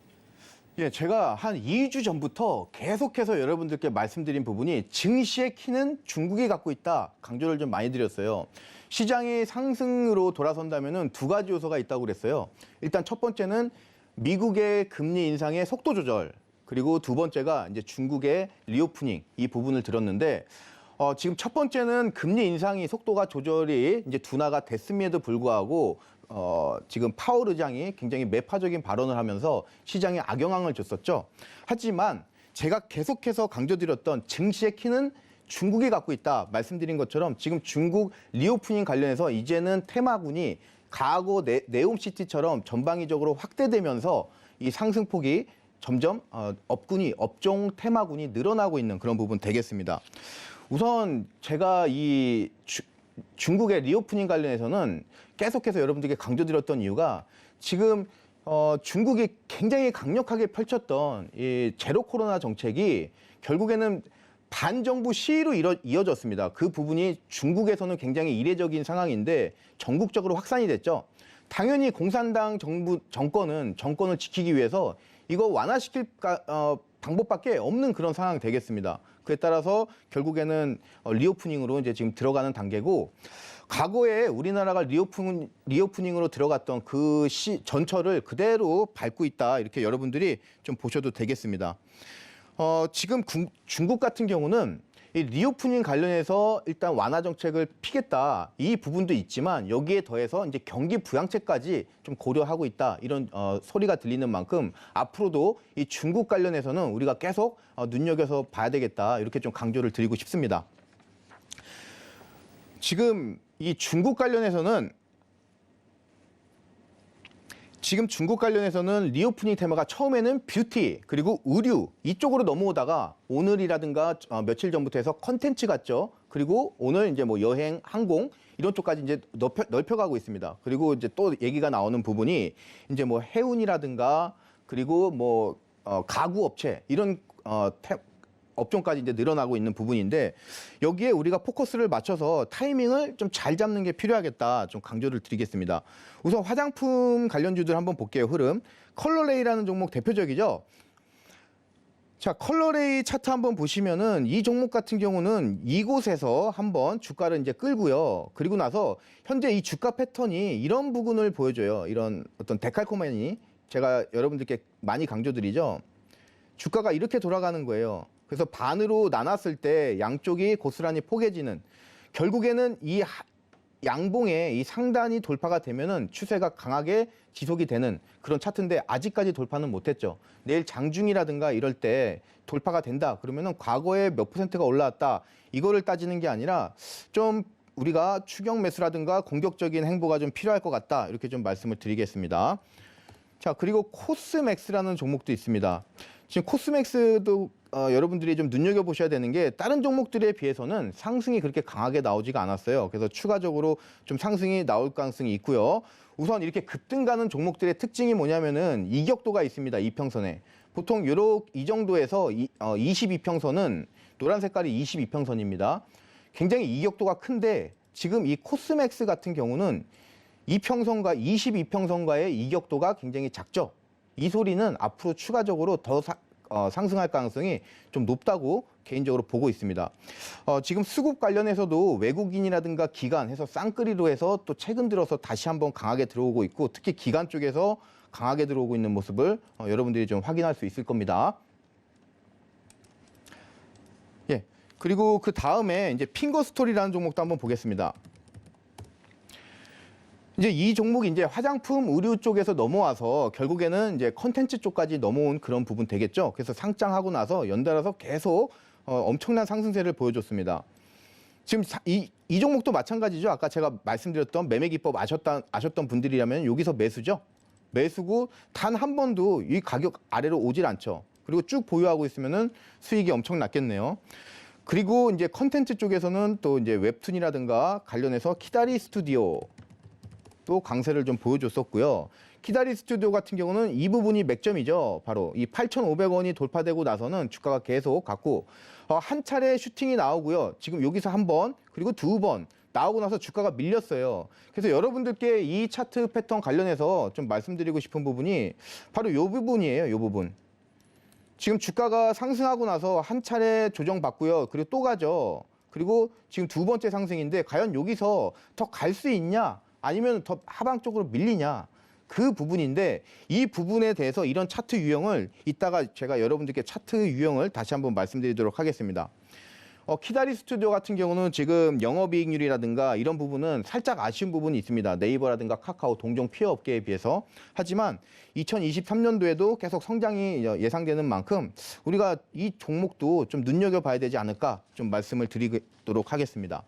Speaker 3: 예, 제가 한 2주 전부터 계속해서 여러분들께 말씀드린 부분이 증시의 키는 중국이 갖고 있다. 강조를 좀 많이 드렸어요. 시장이 상승으로 돌아선다면은 두 가지 요소가 있다고 그랬어요. 일단 첫 번째는 미국의 금리 인상의 속도 조절. 그리고 두 번째가 이제 중국의 리오프닝 이 부분을 들었는데 지금 첫 번째는 금리 인상이 속도가 조절이 이제 둔화가 됐음에도 불구하고 지금 파월 의장이 굉장히 매파적인 발언을 하면서 시장에 악영향을 줬었죠. 하지만 제가 계속해서 강조드렸던 증시의 키는 중국이 갖고 있다 말씀드린 것처럼 지금 중국 리오프닝 관련해서 이제는 테마군이 과거 네옴시티처럼 전방위적으로 확대되면서 이 상승폭이 점점 업종 테마군이 늘어나고 있는 그런 부분 되겠습니다. 우선 제가 이 중국의 리오프닝 관련해서는 계속해서 여러분들께 강조드렸던 이유가 지금 중국이 굉장히 강력하게 펼쳤던 이 제로 코로나 정책이 결국에는 반정부 시위로 이어졌습니다. 그 부분이 중국에서는 굉장히 이례적인 상황인데 전국적으로 확산이 됐죠. 당연히 공산당 정권을 지키기 위해서 이거 완화시킬 방법밖에 없는 그런 상황이 되겠습니다. 그에 따라서 결국에는 리오프닝으로 이제 지금 들어가는 단계고, 과거에 우리나라가 리오프닝으로 들어갔던 그 전철을 그대로 밟고 있다, 이렇게 여러분들이 좀 보셔도 되겠습니다. 지금 중국 같은 경우는 이 리오프닝 관련해서 일단 완화 정책을 피겠다, 이 부분도 있지만 여기에 더해서 이제 경기 부양책까지 좀 고려하고 있다, 이런 소리가 들리는 만큼 앞으로도 이 중국 관련해서는 우리가 계속 눈여겨서 봐야 되겠다, 이렇게 좀 강조를 드리고 싶습니다. 지금 이 중국 관련해서는 리오프닝 테마가 처음에는 뷰티 그리고 의류 이쪽으로 넘어오다가 오늘이라든가 며칠 전부터 해서 컨텐츠 같죠. 그리고 오늘 이제 뭐 여행, 항공 이런 쪽까지 이제 넓혀가고 있습니다. 그리고 이제 또 얘기가 나오는 부분이 이제 뭐 해운이라든가 그리고 뭐 가구 업체 이런 업종까지 이제 늘어나고 있는 부분인데, 여기에 우리가 포커스를 맞춰서 타이밍을 좀 잘 잡는 게 필요하겠다, 좀 강조를 드리겠습니다. 우선 화장품 관련주들 한번 볼게요. 흐름. 컬러레이라는 종목 대표적이죠. 자, 컬러레이 차트 한번 보시면은 이 종목 같은 경우는 이곳에서 한번 주가를 이제 끌고요. 그리고 나서 현재 이 주가 패턴이 이런 부분을 보여줘요. 이런 어떤 데칼코마니, 제가 여러분들께 많이 강조드리죠. 주가가 이렇게 돌아가는 거예요. 그래서 반으로 나눴을 때 양쪽이 고스란히 포개지는, 결국에는 이 양봉의 이 상단이 돌파가 되면은 추세가 강하게 지속이 되는 그런 차트인데 아직까지 돌파는 못했죠. 내일 장중이라든가 이럴 때 돌파가 된다 그러면은 과거에 몇 %가 올라왔다, 이거를 따지는 게 아니라 좀 우리가 추격 매수라든가 공격적인 행보가 좀 필요할 것 같다, 이렇게 좀 말씀을 드리겠습니다. 자, 그리고 코스맥스라는 종목도 있습니다. 지금 코스맥스도 여러분들이 좀 눈여겨보셔야 되는 게, 다른 종목들에 비해서는 상승이 그렇게 강하게 나오지가 않았어요. 그래서 추가적으로 좀 상승이 나올 가능성이 있고요. 우선 이렇게 급등가는 종목들의 특징이 뭐냐면은 이격도가 있습니다. 이평선에. 보통 이 정도에서 22평선은 노란 색깔이 22평선입니다. 굉장히 이격도가 큰데 지금 이 코스맥스 같은 경우는 이평선과 22평선과의 이격도가 굉장히 작죠. 이 소리는 앞으로 추가적으로 더 상승할 가능성이 좀 높다고 개인적으로 보고 있습니다. 지금 수급 관련해서도 외국인이라든가 기관 해서 쌍끌이로 해서 또 최근 들어서 다시 한번 강하게 들어오고 있고, 특히 기관 쪽에서 강하게 들어오고 있는 모습을 여러분들이 좀 확인할 수 있을 겁니다. 예. 그리고 그 다음에 이제 핑거스토리라는 종목도 한번 보겠습니다. 이제 이 종목이 이제 화장품, 의류 쪽에서 넘어와서 결국에는 이제 컨텐츠 쪽까지 넘어온 그런 부분 되겠죠. 그래서 상장하고 나서 연달아서 계속 엄청난 상승세를 보여줬습니다. 지금 이 종목도 마찬가지죠. 아까 제가 말씀드렸던 매매 기법 아셨던 분들이라면 여기서 매수죠. 매수고 단 한 번도 이 가격 아래로 오질 않죠. 그리고 쭉 보유하고 있으면은 수익이 엄청 났겠네요. 그리고 이제 컨텐츠 쪽에서는 또 이제 웹툰이라든가 관련해서 키다리 스튜디오 또 강세를 좀 보여줬었고요. 키다리 스튜디오 같은 경우는 이 부분이 맥점이죠. 바로 이 8,500원이 돌파되고 나서는 주가가 계속 갔고, 한 차례 슈팅이 나오고요. 지금 여기서 한 번, 그리고 두 번 나오고 나서 주가가 밀렸어요. 그래서 여러분들께 이 차트 패턴 관련해서 좀 말씀드리고 싶은 부분이 바로 이 부분이에요. 이 부분. 지금 주가가 상승하고 나서 한 차례 조정받고요. 그리고 또 가죠. 그리고 지금 두 번째 상승인데 과연 여기서 더 갈 수 있냐? 아니면 더 하방 쪽으로 밀리냐, 그 부분인데, 이 부분에 대해서 이런 차트 유형을 이따가 제가 여러분들께 차트 유형을 다시 한번 말씀드리도록 하겠습니다. 키다리 스튜디오 같은 경우는 지금 영업이익률이라든가 이런 부분은 살짝 아쉬운 부분이 있습니다. 네이버라든가 카카오 동종 피해 업계에 비해서. 하지만 2023년도에도 계속 성장이 예상되는 만큼 우리가 이 종목도 좀 눈여겨봐야 되지 않을까, 좀 말씀을 드리도록 하겠습니다.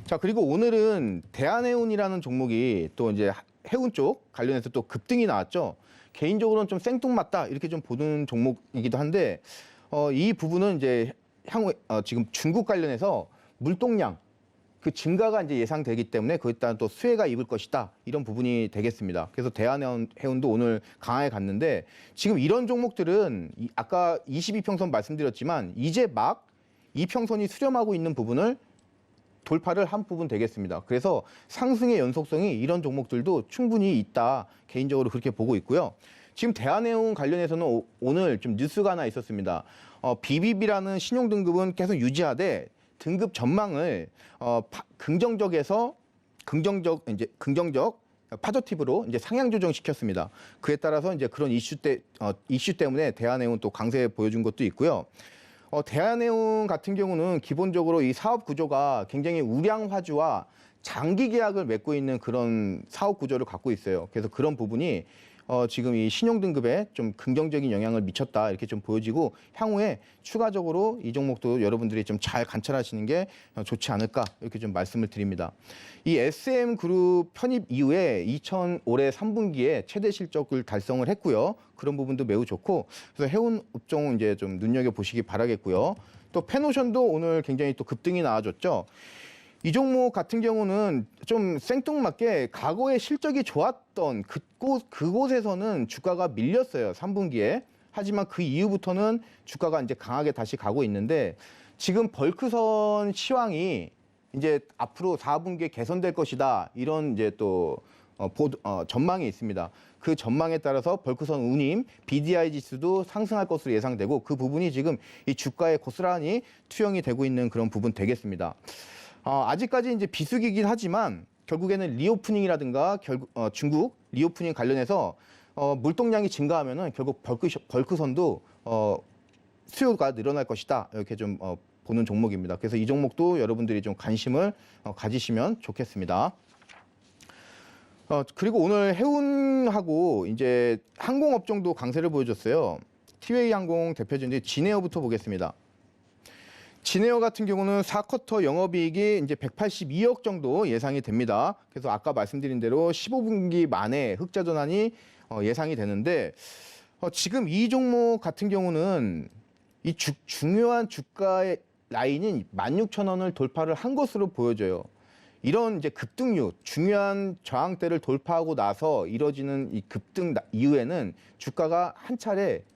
Speaker 3: 자, 그리고 오늘은 대한해운이라는 종목이 또 이제 해운 쪽 관련해서 또 급등이 나왔죠. 개인적으로는 좀 생뚱맞다, 이렇게 좀 보는 종목이기도 한데, 이 부분은 이제 향후 지금 중국 관련해서 물동량, 그 증가가 이제 예상되기 때문에 그에 따른 또 수혜가 입을 것이다. 이런 부분이 되겠습니다. 그래서 대한해운도 오늘 강하게 갔는데 지금 이런 종목들은 아까 22평선 말씀드렸지만 이제 막 이평선이 수렴하고 있는 부분을 돌파를 한 부분 되겠습니다. 그래서 상승의 연속성이 이런 종목들도 충분히 있다. 개인적으로 그렇게 보고 있고요. 지금 대한해운 관련해서는 오늘 좀 뉴스가 하나 있었습니다. BBB라는 신용등급은 계속 유지하되 등급 전망을 긍정적 파저티브로 이제 상향 조정시켰습니다. 그에 따라서 이제 그런 이슈 때문에 대한해운 또 강세 보여준 것도 있고요. 대한해운 같은 경우는 기본적으로 이 사업 구조가 굉장히 우량 화주와 장기 계약을 맺고 있는 그런 사업 구조를 갖고 있어요. 그래서 그런 부분이 지금 이 신용 등급에 좀 긍정적인 영향을 미쳤다 이렇게 좀 보여지고 향후에 추가적으로 이 종목도 여러분들이 좀 잘 관찰하시는 게 좋지 않을까 이렇게 좀 말씀을 드립니다. 이 SM 그룹 편입 이후에 올해 3분기에 최대 실적을 달성을 했고요. 그런 부분도 매우 좋고 그래서 해운 업종은 이제 좀 눈여겨 보시기 바라겠고요. 또 페노션도 오늘 굉장히 또 급등이 나와줬죠. 이 종목 같은 경우는 좀 생뚱맞게 과거에 실적이 좋았던 그곳에서는 주가가 밀렸어요. 3분기에. 하지만 그 이후부터는 주가가 이제 강하게 다시 가고 있는데 지금 벌크선 시황이 이제 앞으로 4분기에 개선될 것이다. 이런 이제 또 전망이 있습니다. 그 전망에 따라서 벌크선 운임, BDI 지수도 상승할 것으로 예상되고 그 부분이 지금 이 주가에 고스란히 투영이 되고 있는 그런 부분 되겠습니다. 아직까지 이제 비수기긴 하지만 결국에는 리오프닝이라든가 중국 리오프닝 관련해서 물동량이 증가하면은 결국 벌크선도 수요가 늘어날 것이다 이렇게 좀 보는 종목입니다. 그래서 이 종목도 여러분들이 좀 관심을 가지시면 좋겠습니다. 그리고 오늘 해운하고 이제 항공업종도 강세를 보여줬어요. 티웨이 항공 대표적인 진에어부터 보겠습니다. 진에어 같은 경우는 4쿼터 영업이익이 이제 182억 정도 예상이 됩니다. 그래서 아까 말씀드린 대로 15분기 만에 흑자 전환이 예상이 되는데 지금 이 종목 같은 경우는 이 중요한 주가의 라인인 16,000원을 돌파를 한 것으로 보여져요. 이런 이제 급등류, 중요한 저항대를 돌파하고 나서 이뤄지는 이 급등 이후에는 주가가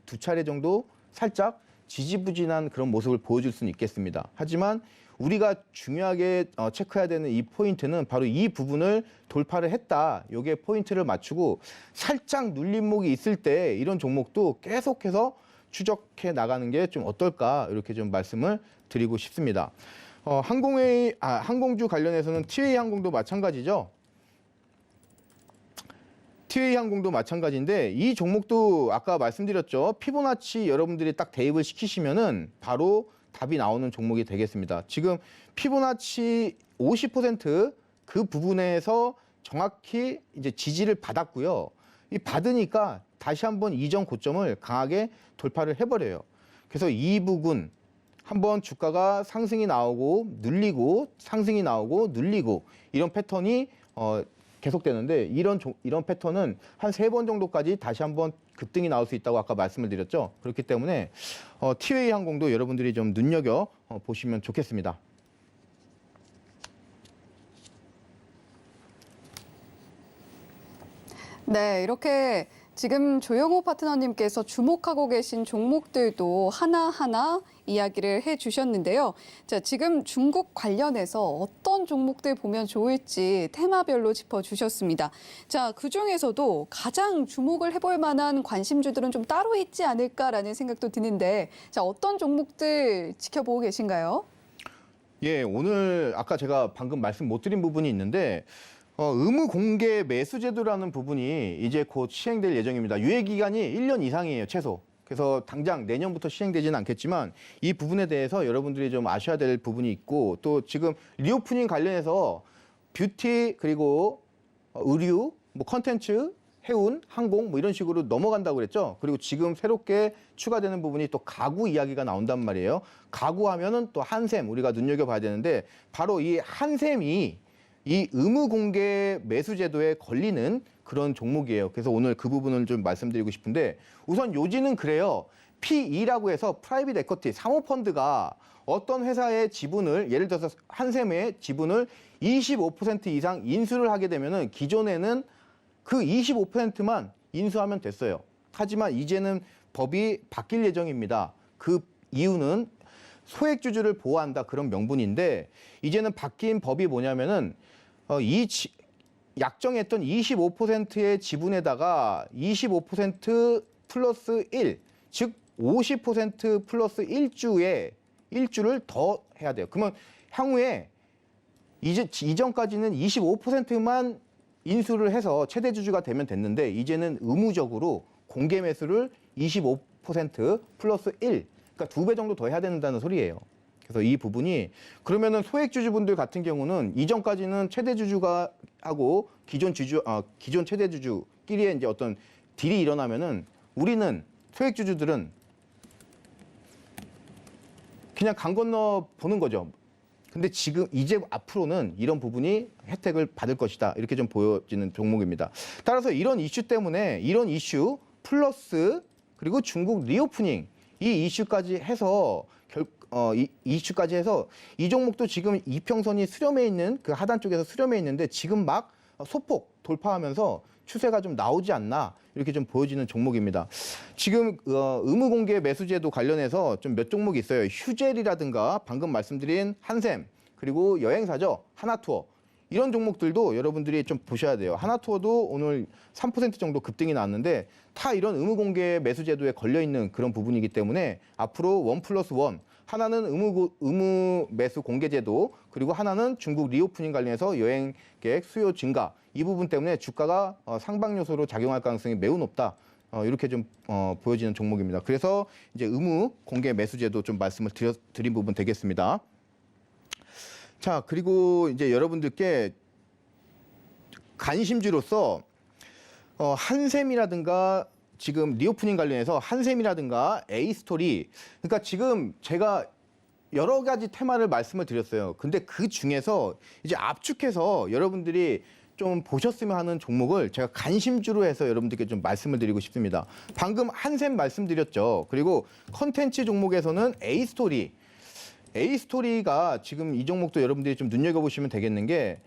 Speaker 3: 두 차례 정도 살짝 지지부진한 그런 모습을 보여줄 수는 있겠습니다. 하지만 우리가 중요하게 체크해야 되는 이 포인트는 바로 이 부분을 돌파를 했다. 이게 포인트를 맞추고 살짝 눌림목이 있을 때 이런 종목도 계속해서 추적해 나가는 게 좀 어떨까 이렇게 좀 말씀을 드리고 싶습니다. 항공주 관련해서는 티웨이 항공도 마찬가지죠. 티웨이 항공도 마찬가지인데 이 종목도 아까 말씀드렸죠. 피보나치 여러분들이 딱 대입을 시키시면은 바로 답이 나오는 종목이 되겠습니다. 지금 피보나치 50% 그 부분에서 정확히 이제 지지를 받았고요. 이 받으니까 다시 한번 이전 고점을 강하게 돌파를 해버려요. 그래서 이 부분 한번 주가가 상승이 나오고 눌리고 상승이 나오고 눌리고 이런 패턴이 계속되는데 이런 패턴은 한 3번 정도까지 다시 한번 급등이 나올 수 있다고 아까 말씀을 드렸죠. 그렇기 때문에 티웨이 항공도 여러분들이 좀 눈여겨 보시면 좋겠습니다.
Speaker 2: 네, 이렇게 지금 조영호 파트너님께서 주목하고 계신 종목들도 하나하나 이야기를 해주셨는데요. 자, 지금 중국 관련해서 어떤 종목들 보면 좋을지 테마별로 짚어주셨습니다. 자, 그중에서도 가장 주목을 해볼 만한 관심주들은 좀 따로 있지 않을까라는 생각도 드는데 자, 어떤 종목들 지켜보고 계신가요?
Speaker 3: 예, 오늘 아까 제가 방금 말씀 못 드린 부분이 있는데 의무 공개 매수 제도라는 부분이 이제 곧 시행될 예정입니다. 유예 기간이 1년 이상이에요, 최소. 그래서 당장 내년부터 시행되지는 않겠지만 이 부분에 대해서 여러분들이 좀 아셔야 될 부분이 있고 또 지금 리오프닝 관련해서 뷰티 그리고 의류, 뭐 컨텐츠, 해운, 항공 뭐 이런 식으로 넘어간다고 그랬죠. 그리고 지금 새롭게 추가되는 부분이 또 가구 이야기가 나온단 말이에요. 가구 하면은 또 한샘 우리가 눈여겨봐야 되는데 바로 이 한샘이 이 의무 공개 매수 제도에 걸리는 그런 종목이에요. 그래서 오늘 그 부분을 좀 말씀드리고 싶은데 우선 요지는 그래요. P2라고 해서 프라이빗 에쿼티 사모펀드가 어떤 회사의 지분을 예를 들어서 한샘의 지분을 25% 이상 인수를 하게 되면은 기존에는 그 25%만 인수하면 됐어요. 하지만 이제는 법이 바뀔 예정입니다. 그 이유는 소액주주를 보호한다 그런 명분인데 이제는 바뀐 법이 뭐냐면은 약정했던 25%의 지분에다가 25% 플러스 1, 즉 50% 플러스 1주를 더 해야 돼요. 그러면 향후에 이전까지는 25%만 인수를 해서 최대 주주가 되면 됐는데 이제는 의무적으로 공개 매수를 25% 플러스 1, 그러니까 2배 정도 더 해야 된다는 소리예요. 그래서 이 부분이 그러면은 소액 주주분들 같은 경우는 이전까지는 최대 주주가 하고 기존 최대 주주끼리의 이제 어떤 딜이 일어나면은 우리는 소액 주주들은 그냥 강 건너 보는 거죠. 근데 지금 이제 앞으로는 이런 부분이 혜택을 받을 것이다. 이렇게 좀 보여지는 종목입니다. 따라서 이런 이슈 때문에 이런 이슈 플러스 그리고 중국 리오프닝 이 이슈까지 해서 이슈까지 해서 이 종목도 지금 이평선이 수렴해 있는 그 하단 쪽에서 수렴해 있는데 지금 막 소폭 돌파하면서 추세가 좀 나오지 않나 이렇게 좀 보여지는 종목입니다. 지금 의무 공개 매수제도 관련해서 좀 몇 종목이 있어요. 휴젤이라든가 방금 말씀드린 한샘 그리고 여행사죠. 하나투어 이런 종목들도 여러분들이 좀 보셔야 돼요. 하나투어도 오늘 3% 정도 급등이 나왔는데 다 이런 의무 공개 매수제도에 걸려 있는 그런 부분이기 때문에 앞으로 1+1 하나는 의무 매수 공개제도 그리고 하나는 중국 리오프닝 관련해서 여행객 수요 증가 이 부분 때문에 주가가 상방 요소로 작용할 가능성이 매우 높다. 이렇게 좀 보여지는 종목입니다. 그래서 이제 의무 공개 매수제도 좀 말씀을 드린 부분 되겠습니다. 자, 그리고 이제 여러분들께 관심주로서 한샘이라든가 지금 리오프닝 관련해서 한샘이라든가 에이스토리 그러니까 지금 제가 여러 가지 테마를 말씀을 드렸어요. 근데 그 중에서 이제 압축해서 여러분들이 좀 보셨으면 하는 종목을 제가 관심주로 해서 여러분들께 좀 말씀을 드리고 싶습니다. 방금 한샘 말씀드렸죠. 그리고 컨텐츠 종목에서는 에이스토리가 지금 이 종목도 여러분들이 좀 눈여겨보시면 되겠는 게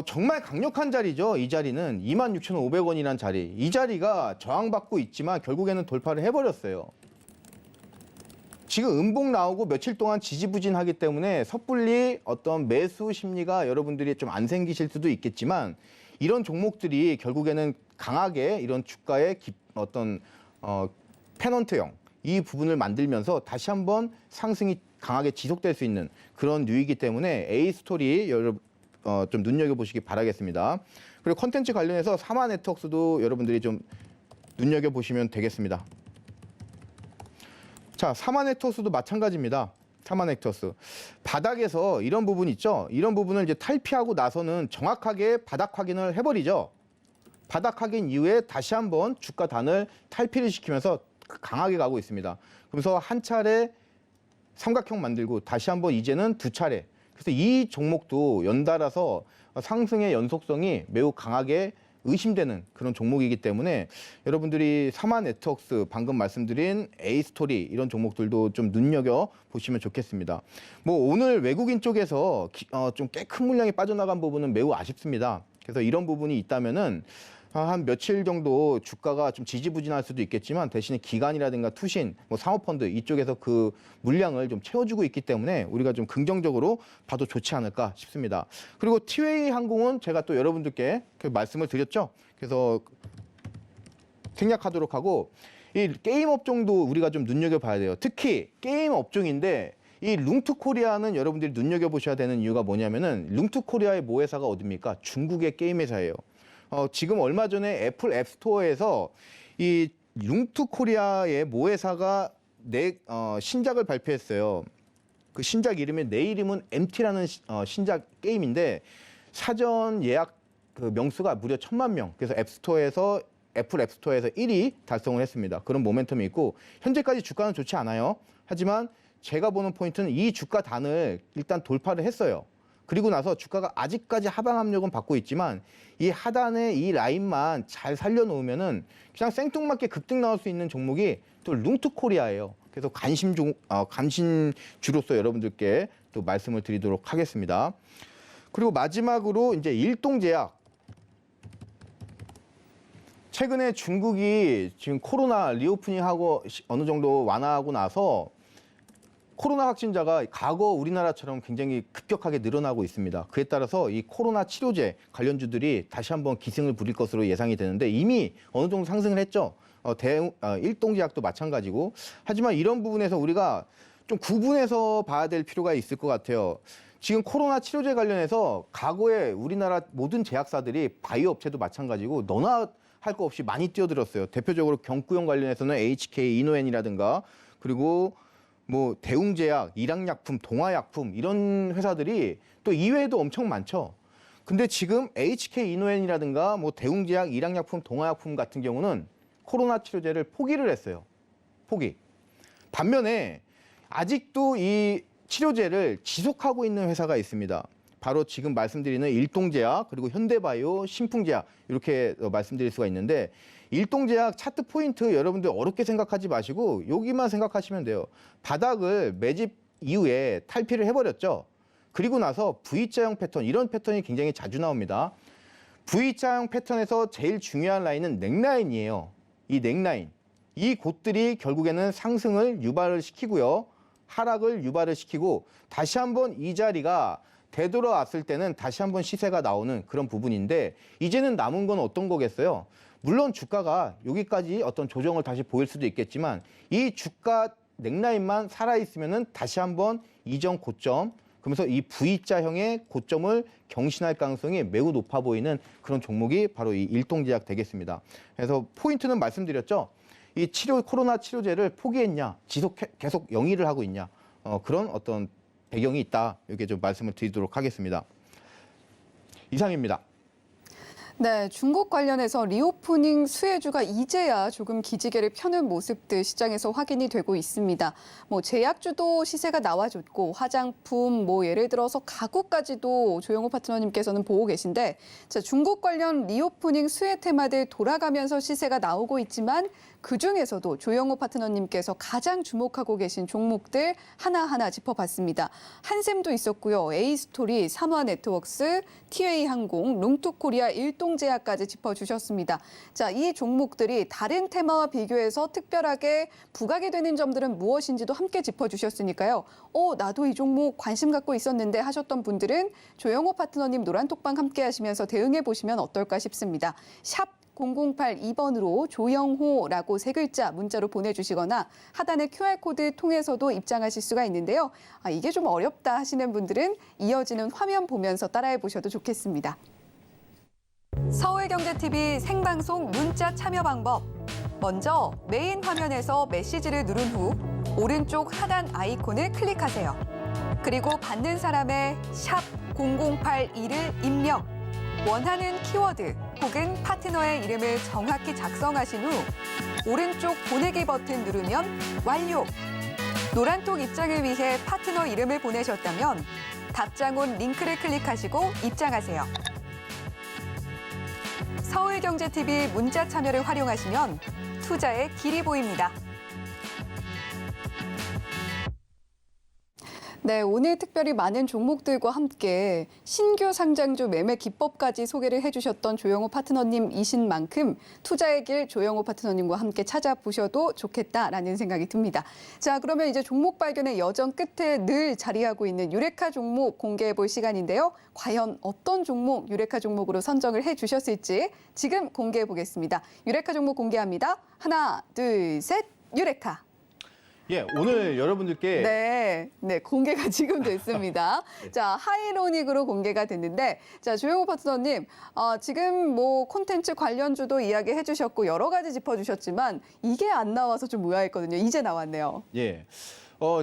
Speaker 3: 정말 강력한 자리죠. 이 자리는 26,500원이라는 자리. 이 자리가 저항받고 있지만 결국에는 돌파를 해버렸어요. 지금 음봉 나오고 며칠 동안 지지부진하기 때문에 섣불리 어떤 매수 심리가 여러분들이 좀 안 생기실 수도 있겠지만 이런 종목들이 결국에는 강하게 이런 주가의 어떤 페넌트형 이 부분을 만들면서 다시 한번 상승이 강하게 지속될 수 있는 그런 류이기 때문에 A스토리 좀 눈여겨보시기 바라겠습니다. 그리고 컨텐츠 관련해서 사마 네트워크스도 여러분들이 좀 눈여겨보시면 되겠습니다. 자, 사마 네트워크스도 마찬가지입니다. 사마 네트워크스. 바닥에서 이런 부분 있죠? 이런 부분을 이제 탈피하고 나서는 정확하게 바닥 확인을 해버리죠. 바닥 확인 이후에 다시 한번 주가 단을 탈피를 시키면서 강하게 가고 있습니다. 그래서 한 차례 삼각형 만들고 다시 한번 이제는 두 차례. 그래서 이 종목도 연달아서 상승의 연속성이 매우 강하게 의심되는 그런 종목이기 때문에 여러분들이 사마 네트워크스 방금 말씀드린 A스토리 이런 종목들도 좀 눈여겨 보시면 좋겠습니다. 뭐 오늘 외국인 쪽에서 좀 꽤 큰 물량이 빠져나간 부분은 매우 아쉽습니다. 그래서 이런 부분이 있다면은 한 며칠 정도 주가가 좀 지지부진할 수도 있겠지만 대신에 기관이라든가 투신, 뭐 사모펀드 이쪽에서 그 물량을 좀 채워주고 있기 때문에 우리가 좀 긍정적으로 봐도 좋지 않을까 싶습니다. 그리고 티웨이 항공은 제가 또 여러분들께 그 말씀을 드렸죠. 그래서 생략하도록 하고 이 게임 업종도 우리가 좀 눈여겨봐야 돼요. 특히 게임 업종인데 이 룽투코리아는 여러분들이 눈여겨보셔야 되는 이유가 뭐냐면은 룽투코리아의 모회사가 어딥니까? 중국의 게임 회사예요. 지금 얼마 전에 애플 앱스토어에서 이 룽투코리아의 모회사가 신작을 발표했어요. 그 신작 이름이 내 이름은 MT라는 신작 게임인데 사전 예약 그 명수가 무려 1,000만 명. 그래서 애플 앱스토어에서 1위 달성을 했습니다. 그런 모멘텀이 있고 현재까지 주가는 좋지 않아요. 하지만 제가 보는 포인트는 이 주가 단을 일단 돌파를 했어요. 그리고 나서 주가가 아직까지 하방 압력은 받고 있지만 이 하단의 이 라인만 잘 살려놓으면은 그냥 생뚱맞게 급등 나올 수 있는 종목이 또 룽투코리아예요. 그래서 관심주로서 여러분들께 또 말씀을 드리도록 하겠습니다. 그리고 마지막으로 이제 일동제약. 최근에 중국이 지금 코로나 리오프닝하고 어느 정도 완화하고 나서 코로나 확진자가 과거 우리나라처럼 굉장히 급격하게 늘어나고 있습니다. 그에 따라서 이 코로나 치료제 관련주들이 다시 한번 기승을 부릴 것으로 예상이 되는데 이미 어느 정도 상승을 했죠. 일동제약도 마찬가지고. 하지만 이런 부분에서 우리가 좀 구분해서 봐야 될 필요가 있을 것 같아요. 지금 코로나 치료제 관련해서 과거에 우리나라 모든 제약사들이 바이오 업체도 마찬가지고 너나 할 거 없이 많이 뛰어들었어요. 대표적으로 경구용 관련해서는 HK 이노엔이라든가 그리고 뭐 대웅제약, 일양약품, 동아약품 이런 회사들이 또 이외에도 엄청 많죠. 근데 지금 HK 이노엔이라든가 뭐 대웅제약, 일양약품, 동아약품 같은 경우는 코로나 치료제를 포기를 했어요. 포기. 반면에 아직도 이 치료제를 지속하고 있는 회사가 있습니다. 바로 지금 말씀드리는 일동제약 그리고 현대바이오, 신풍제약 이렇게 말씀드릴 수가 있는데 일동제약 차트 포인트 여러분들 어렵게 생각하지 마시고 여기만 생각하시면 돼요. 바닥을 매집 이후에 탈피를 해버렸죠. 그리고 나서 V자형 패턴 이런 패턴이 굉장히 자주 나옵니다. V자형 패턴에서 제일 중요한 라인은 넥라인이에요. 이 넥라인. 이 곳들이 결국에는 상승을 유발을 시키고요. 하락을 유발을 시키고 다시 한번 이 자리가 되돌아왔을 때는 다시 한번 시세가 나오는 그런 부분인데 이제는 남은 건 어떤 거겠어요? 물론 주가가 여기까지 어떤 조정을 다시 보일 수도 있겠지만 이 주가 넥라인만 살아있으면은 다시 한번 이전 고점 그러면서 이 V자형의 고점을 경신할 가능성이 매우 높아 보이는 그런 종목이 바로 이 일동제약 되겠습니다. 그래서 포인트는 말씀드렸죠. 이 코로나 치료제를 포기했냐, 계속 영위를 하고 있냐, 그런 어떤 배경이 있다. 이렇게 좀 말씀을 드리도록 하겠습니다. 이상입니다.
Speaker 2: 네, 중국 관련해서 리오프닝 수혜주가 이제야 조금 기지개를 펴는 모습들 시장에서 확인이 되고 있습니다. 뭐 제약주도 시세가 나와줬고 화장품, 뭐 예를 들어서 가구까지도 조영호 파트너님께서는 보고 계신데 자, 중국 관련 리오프닝 수혜 테마들 돌아가면서 시세가 나오고 있지만 그중에서도 조영호 파트너님께서 가장 주목하고 계신 종목들 하나하나 짚어봤습니다. 한샘도 있었고요. A스토리, 삼화네트워크스, 티웨이항공, 룽투코리아, 일동제약까지 짚어주셨습니다. 자, 이 종목들이 다른 테마와 비교해서 특별하게 부각이 되는 점들은 무엇인지도 함께 짚어주셨으니까요. 나도 이 종목 관심 갖고 있었는데 하셨던 분들은 조영호 파트너님 노란톡방 함께 하시면서 대응해 보시면 어떨까 싶습니다. 샵 0082번으로 조영호라고 세 글자 문자로 보내주시거나 하단의 QR코드 통해서도 입장하실 수가 있는데요. 이게 좀 어렵다 하시는 분들은 이어지는 화면 보면서 따라해 보셔도 좋겠습니다. 서울경제TV 생방송 문자 참여 방법. 먼저 메인 화면에서 메시지를 누른 후 오른쪽 하단 아이콘을 클릭하세요. 그리고 받는 사람의 샵 0082를 입력. 원하는 키워드 혹은 파트너의 이름을 정확히 작성하신 후 오른쪽 보내기 버튼 누르면 완료. 노란톡 입장을 위해 파트너 이름을 보내셨다면 답장온 링크를 클릭하시고 입장하세요. 서울경제TV 문자 참여를 활용하시면 투자의 길이 보입니다. 네, 오늘 특별히 많은 종목들과 함께 신규 상장주 매매 기법까지 소개를 해주셨던 조영호 파트너님이신 만큼 투자의 길 조영호 파트너님과 함께 찾아보셔도 좋겠다라는 생각이 듭니다. 자, 그러면 이제 종목 발견의 여정 끝에 늘 자리하고 있는 유레카 종목 공개해 볼 시간인데요. 과연 어떤 종목 유레카 종목으로 선정을 해주셨을지 지금 공개해 보겠습니다. 유레카 종목 공개합니다. 하나, 둘, 셋, 유레카.
Speaker 3: 예, 오늘 여러분들께
Speaker 2: 네, 공개가 지금 됐습니다. 자, 하이로닉으로 공개가 됐는데, 자, 조영호 파트너님, 지금 뭐 콘텐츠 관련주도 이야기해 주셨고 여러 가지 짚어주셨지만 이게 안 나와서 좀 의아했거든요. 이제 나왔네요.
Speaker 3: 예.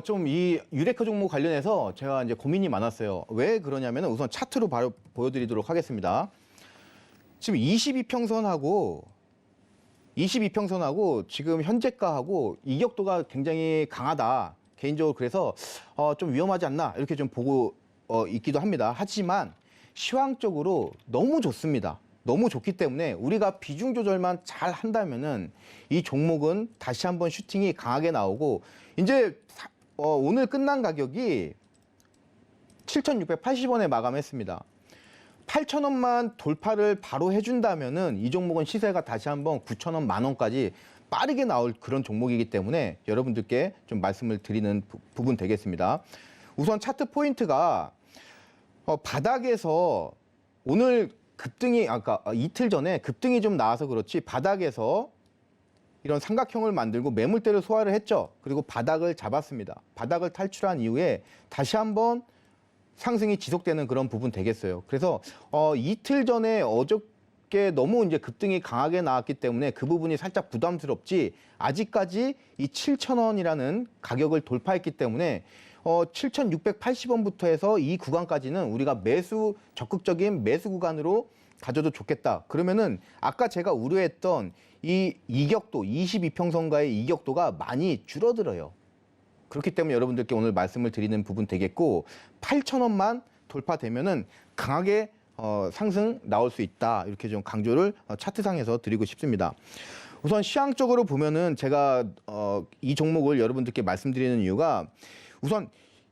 Speaker 3: 좀 이 유레카 종목 관련해서 제가 이제 고민이 많았어요. 왜 그러냐면 우선 차트로 바로 보여드리도록 하겠습니다. 지금 22평선하고 지금 현재가하고 이격도가 굉장히 강하다. 개인적으로 그래서 좀 위험하지 않나 이렇게 좀 보고 있기도 합니다. 하지만 시황적으로 너무 좋습니다. 너무 좋기 때문에 우리가 비중 조절만 잘 한다면은 이 종목은 다시 한번 슈팅이 강하게 나오고 이제 오늘 끝난 가격이 7,680원에 마감했습니다. 8,000원만 돌파를 바로 해준다면은 이 종목은 시세가 다시 한번 9,000원, 10,000원까지 빠르게 나올 그런 종목이기 때문에 여러분들께 좀 말씀을 드리는 부분 되겠습니다. 우선 차트 포인트가 바닥에서 오늘 급등이 아까 이틀 전에 급등이 좀 나와서 그렇지 바닥에서 이런 삼각형을 만들고 매물대를 소화를 했죠. 그리고 바닥을 잡았습니다. 바닥을 탈출한 이후에 다시 한번 상승이 지속되는 그런 부분 되겠어요. 그래서 이틀 전에 어저께 너무 이제 급등이 강하게 나왔기 때문에 그 부분이 살짝 부담스럽지 아직까지 이 7,000원이라는 가격을 돌파했기 때문에 7,680원부터 해서 이 구간까지는 우리가 적극적인 매수 구간으로 가져도 좋겠다. 그러면은 아까 제가 우려했던 이 이격도, 22평선과의 이격도가 많이 줄어들어요. 그렇기 때문에 여러분들께 오늘 말씀을 드리는 부분 되겠고 8,000원만 돌파되면은 강하게 상승 나올 수 있다. 이렇게 좀 강조를 차트상에서 드리고 싶습니다. 우선 시황적으로 보면은 제가 이 종목을 여러분들께 말씀드리는 이유가 우선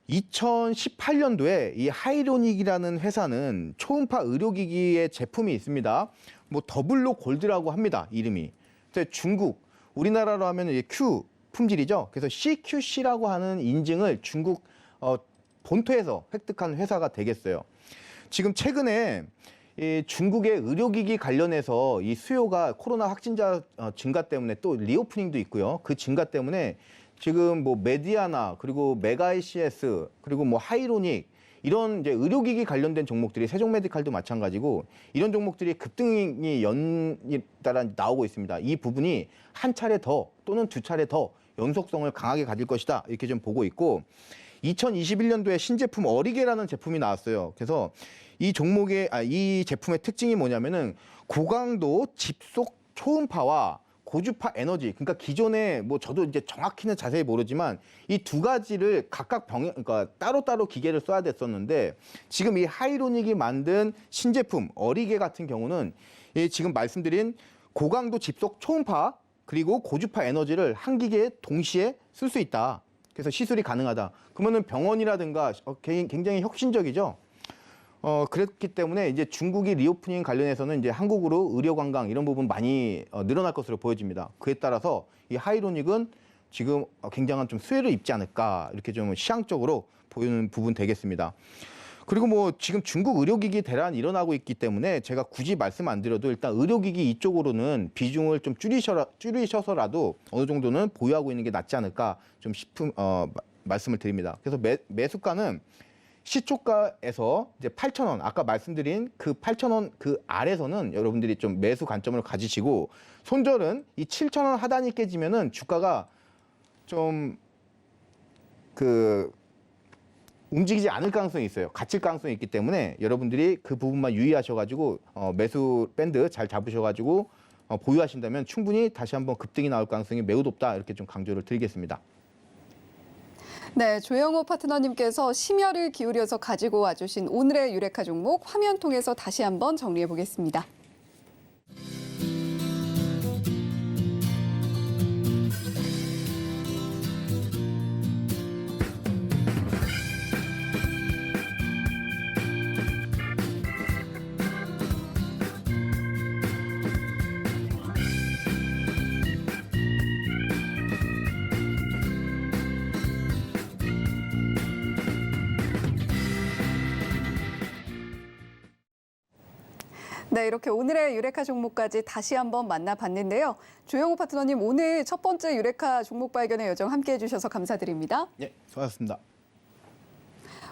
Speaker 3: 2018년도에 이 하이로닉이라는 회사는 초음파 의료기기의 제품이 있습니다. 뭐 더블로 골드라고 합니다. 이름이. 근데 중국, 우리나라로 하면 이게 Q 품질이죠. 그래서 CQC라고 하는 인증을 중국 본토에서 획득한 회사가 되겠어요. 지금 최근에 이 중국의 의료기기 관련해서 이 수요가 코로나 확진자 증가 때문에 또 리오프닝도 있고요. 그 증가 때문에 지금 뭐 메디아나 그리고 메가ICS 그리고 뭐 하이로닉 이런 이제 의료기기 관련된 종목들이 세종메디칼도 마찬가지고 이런 종목들이 급등이 연이따라 나오고 있습니다. 이 부분이 한 차례 더 또는 두 차례 더 연속성을 강하게 가질 것이다 이렇게 좀 보고 있고 2021년도에 신제품 어리게라는 제품이 나왔어요. 그래서 이 이 제품의 특징이 뭐냐면은 고강도 집속 초음파와 고주파 에너지, 그러니까 기존에 뭐 저도 이제 정확히는 자세히 모르지만 이 두 가지를 각각 그러니까 따로따로 기계를 써야 됐었는데 지금 이 하이로닉이 만든 신제품 어리게 같은 경우는 이 지금 말씀드린 고강도 집속 초음파 그리고 고주파 에너지를 한 기계에 동시에 쓸 수 있다. 그래서 시술이 가능하다. 그러면은 병원이라든가 굉장히 혁신적이죠. 그랬기 때문에 이제 중국이 리오프닝 관련해서는 이제 한국으로 의료 관광 이런 부분 많이 늘어날 것으로 보여집니다. 그에 따라서 이 하이로닉은 지금 굉장한 좀 수혜를 입지 않을까 이렇게 좀 시향적으로 보이는 부분 되겠습니다. 그리고 뭐 지금 중국 의료기기 대란이 일어나고 있기 때문에 제가 굳이 말씀 안 드려도 일단 의료기기 이쪽으로는 비중을 좀 줄이셔서라도 어느 정도는 보유하고 있는 게 낫지 않을까 좀 싶은 말씀을 드립니다. 그래서 매수가는 시초가에서 이제 8,000원, 아까 말씀드린 그 8,000원 그 아래서는 여러분들이 좀 매수 관점을 가지시고 손절은 이 7,000원 하단이 깨지면은 주가가 좀 움직이지 않을 가능성이 있어요. 갇힐 가능성이 있기 때문에 여러분들이 그 부분만 유의하셔가지고 매수 밴드 잘 잡으셔가지고 보유하신다면 충분히 다시 한번 급등이 나올 가능성이 매우 높다 이렇게 좀 강조를 드리겠습니다.
Speaker 2: 네, 조영호 파트너님께서 심혈을 기울여서 가지고 와주신 오늘의 유레카 종목 화면 통해서 다시 한번 정리해 보겠습니다. 네, 이렇게 오늘의 유레카 종목까지 다시 한번 만나봤는데요. 조영호 파트너님, 오늘 첫 번째 유레카 종목 발견의 여정 함께해 주셔서 감사드립니다.
Speaker 3: 네, 수고하셨습니다.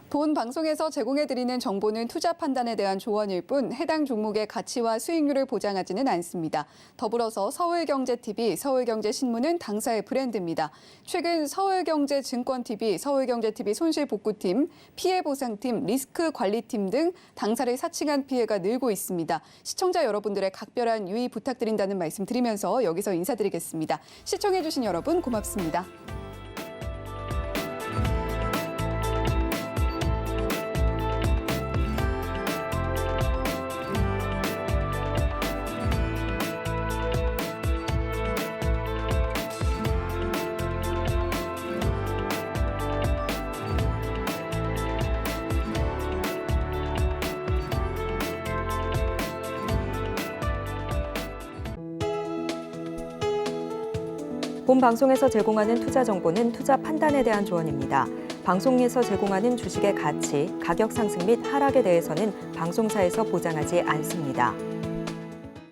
Speaker 2: 본 방송에서 제공해드리는 정보는 투자 판단에 대한 조언일 뿐 해당 종목의 가치와 수익률을 보장하지는 않습니다. 더불어서 서울경제TV, 서울경제신문은 당사의 브랜드입니다. 최근 서울경제증권TV, 서울경제TV 손실복구팀, 피해보상팀, 리스크관리팀 등 당사를 사칭한 피해가 늘고 있습니다. 시청자 여러분들의 각별한 유의 부탁드린다는 말씀 드리면서 여기서 인사드리겠습니다. 시청해주신 여러분 고맙습니다.
Speaker 1: 본 방송에서 제공하는 투자 정보는 투자 판단에 대한 조언입니다. 방송에서 제공하는 주식의 가치, 가격 상승 및 하락에 대해서는 방송사에서 보장하지 않습니다.